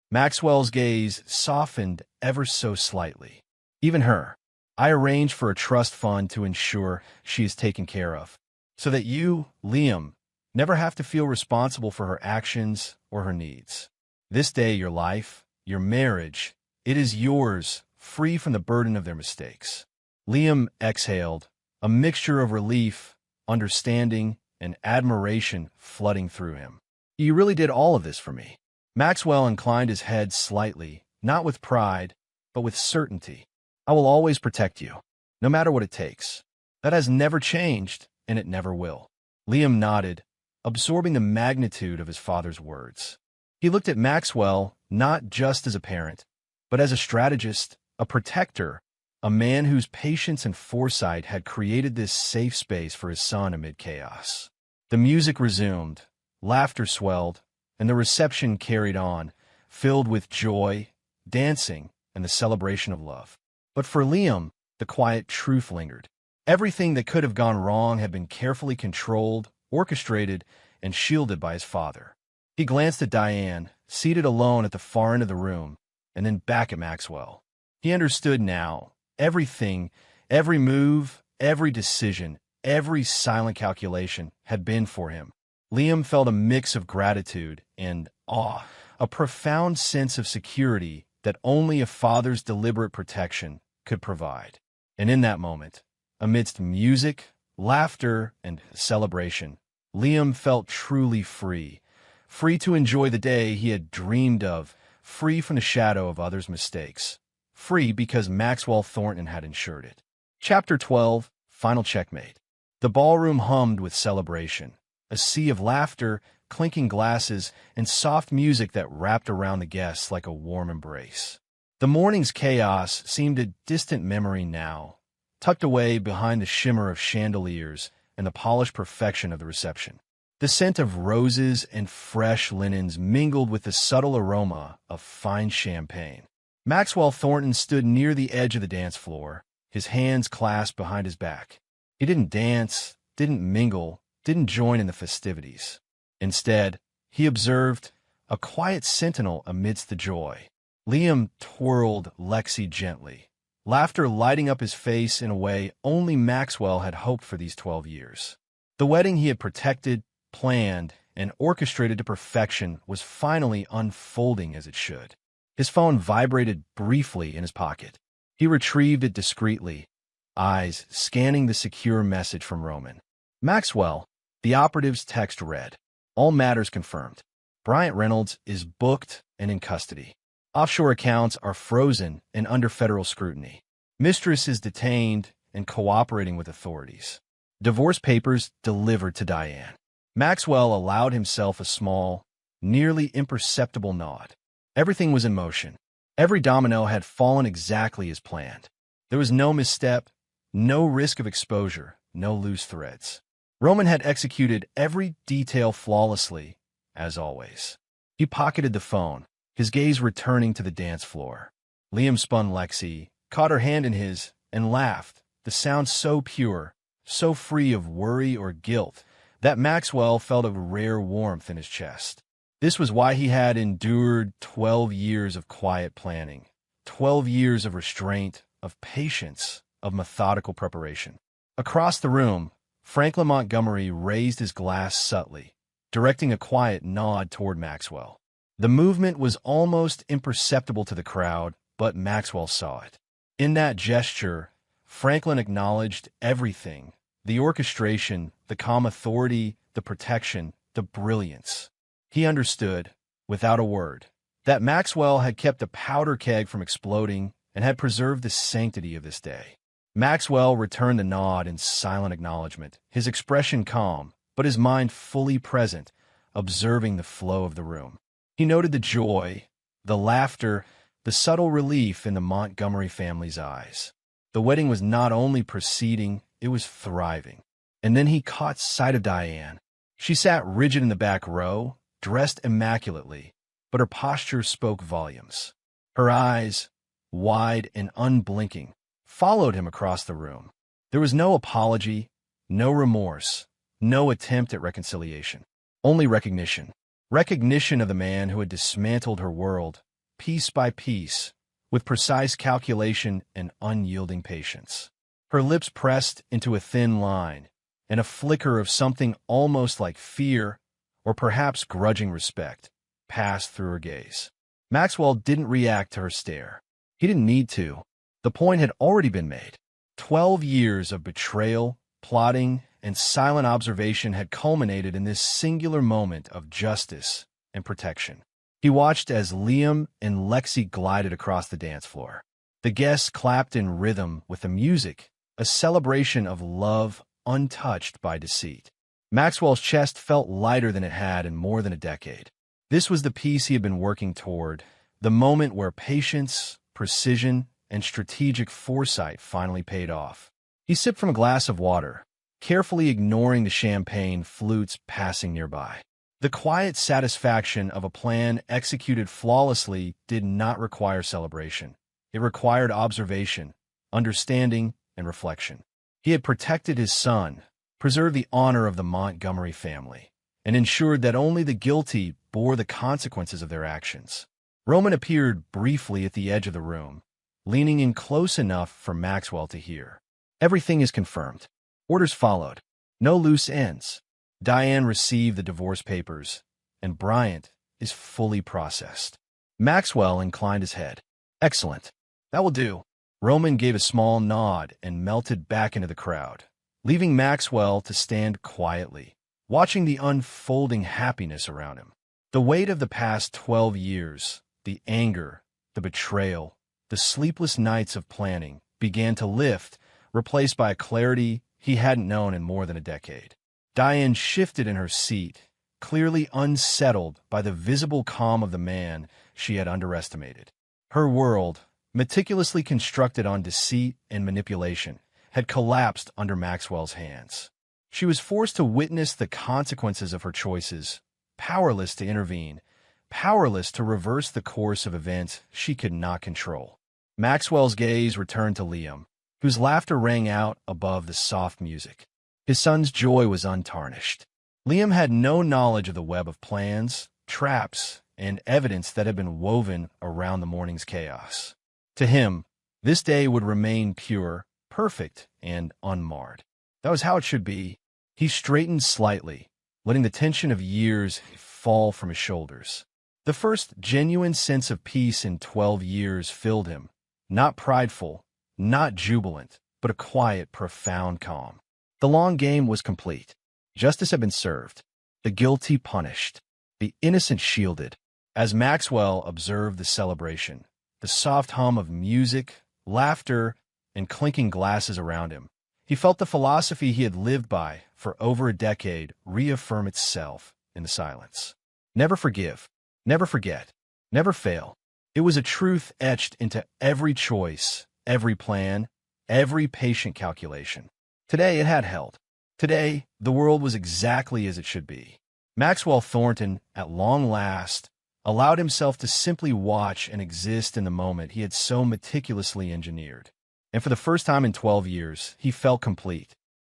Maxwell's gaze softened ever so slightly. "Even her. I arranged for a trust fund to ensure she is taken care of, so that you, Liam, never have to feel responsible for her actions or her needs. This day, your life, your marriage, it is yours, free from the burden of their mistakes." Liam exhaled, a mixture of relief, understanding, and admiration flooding through him. "You really did all of this for me." Maxwell inclined his head slightly, not with pride, but with certainty. "I will always protect you, no matter what it takes. That has never changed, and it never will." Liam nodded, absorbing the magnitude of his father's words. He looked at Maxwell not just as a parent, but as a strategist, a protector, a man whose patience and foresight had created this safe space for his son amid chaos. The music resumed, laughter swelled, and the reception carried on, filled with joy, dancing, and the celebration of love. But for Liam, the quiet truth lingered. Everything that could have gone wrong had been carefully controlled, orchestrated, and shielded by his father. He glanced at Diane, seated alone at the far end of the room, and then back at Maxwell. He understood now. Everything, every move, every decision, every silent calculation had been for him. Liam felt a mix of gratitude and awe, a profound sense of security that only a father's deliberate protection could provide. And in that moment, amidst music, laughter, and celebration, Liam felt truly free, free to enjoy the day he had dreamed of, free from the shadow of others' mistakes, free because Maxwell Thornton had ensured it. Chapter 12, Final Checkmate. The ballroom hummed with celebration, a sea of laughter, clinking glasses, and soft music that wrapped around the guests like a warm embrace. The morning's chaos seemed a distant memory now, tucked away behind the shimmer of chandeliers and the polished perfection of the reception. The scent of roses and fresh linens mingled with the subtle aroma of fine champagne. Maxwell Thornton stood near the edge of the dance floor, his hands clasped behind his back. He didn't dance, didn't mingle, didn't join in the festivities. Instead, he observed, a quiet sentinel amidst the joy. Liam twirled Lexi gently, laughter lighting up his face in a way only Maxwell had hoped for these 12 years. The wedding he had protected, planned, and orchestrated to perfection was finally unfolding as it should. His phone vibrated briefly in his pocket. He retrieved it discreetly, eyes scanning the secure message from Roman. Maxwell, the operative's text read, "All matters confirmed. Bryant Reynolds is booked and in custody. Offshore accounts are frozen and under federal scrutiny. Mistress is detained and cooperating with authorities. Divorce papers delivered to Diane." Maxwell allowed himself a small, nearly imperceptible nod. Everything was in motion. Every domino had fallen exactly as planned. There was no misstep, no risk of exposure, no loose threads. Roman had executed every detail flawlessly, as always. He pocketed the phone, his gaze returning to the dance floor. Liam spun Lexi, caught her hand in his, and laughed, the sound so pure, so free of worry or guilt, that Maxwell felt a rare warmth in his chest. This was why he had endured 12 years of quiet planning, 12 years of restraint, of patience, of methodical preparation. Across the room, Franklin Montgomery raised his glass subtly, directing a quiet nod toward Maxwell. The movement was almost imperceptible to the crowd, but Maxwell saw it. In that gesture, Franklin acknowledged everything: the orchestration, the calm authority, the protection, the brilliance. He understood, without a word, that Maxwell had kept a powder keg from exploding and had preserved the sanctity of this day. Maxwell returned the nod in silent acknowledgement, his expression calm, but his mind fully present, observing the flow of the room. He noted the joy, the laughter, the subtle relief in the Montgomery family's eyes. The wedding was not only proceeding, it was thriving. And then he caught sight of Diane. She sat rigid in the back row, dressed immaculately, but her posture spoke volumes. Her eyes, wide and unblinking, followed him across the room. There was no apology, no remorse, no attempt at reconciliation. Only recognition. Recognition of the man who had dismantled her world, piece by piece, with precise calculation and unyielding patience. Her lips pressed into a thin line, and a flicker of something almost like fear, or perhaps grudging respect, passed through her gaze. Maxwell didn't react to her stare. He didn't need to. The point had already been made. 12 years of betrayal, plotting, and silent observation had culminated in this singular moment of justice and protection. He watched as Liam and Lexi glided across the dance floor. The guests clapped in rhythm with the music, a celebration of love untouched by deceit. Maxwell's chest felt lighter than it had in more than a decade. This was the peace he had been working toward, the moment where patience, precision, and strategic foresight finally paid off. He sipped from a glass of water, carefully ignoring the champagne flutes passing nearby. The quiet satisfaction of a plan executed flawlessly did not require celebration. It required observation, understanding, and reflection. He had protected his son, preserved the honor of the Montgomery family, and ensured that only the guilty bore the consequences of their actions. Roman appeared briefly at the edge of the room, leaning in close enough for Maxwell to hear. "Everything is confirmed. Orders followed. No loose ends. Diane received the divorce papers, and Bryant is fully processed." Maxwell inclined his head. "Excellent. That will do." Roman gave a small nod and melted back into the crowd, leaving Maxwell to stand quietly, watching the unfolding happiness around him. The weight of the past 12 years, the anger, the betrayal, the sleepless nights of planning, began to lift, replaced by a clarity he hadn't known in more than a decade. Diane shifted in her seat, clearly unsettled by the visible calm of the man she had underestimated. Her world, meticulously constructed on deceit and manipulation, had collapsed under Maxwell's hands. She was forced to witness the consequences of her choices, powerless to intervene, powerless to reverse the course of events she could not control. Maxwell's gaze returned to Liam, whose laughter rang out above the soft music. His son's joy was untarnished. Liam had no knowledge of the web of plans, traps, and evidence that had been woven around the morning's chaos. To him, this day would remain pure, perfect, and unmarred. That was how it should be. He straightened slightly, letting the tension of years fall from his shoulders. The first genuine sense of peace in 12 years filled him, not prideful, not jubilant, but a quiet, profound calm. The long game was complete. Justice had been served, the guilty punished, the innocent shielded. As Maxwell observed the celebration, the soft hum of music, laughter, and clinking glasses around him, he felt the philosophy he had lived by for over a decade reaffirm itself in the silence. Never forgive, never forget, never fail. It was a truth etched into every choice, every plan, every patient calculation. Today it had held. Today, the world was exactly as it should be. Maxwell Thornton, at long last, allowed himself to simply watch and exist in the moment he had so meticulously engineered. And for the first time in 12 years, he felt complete.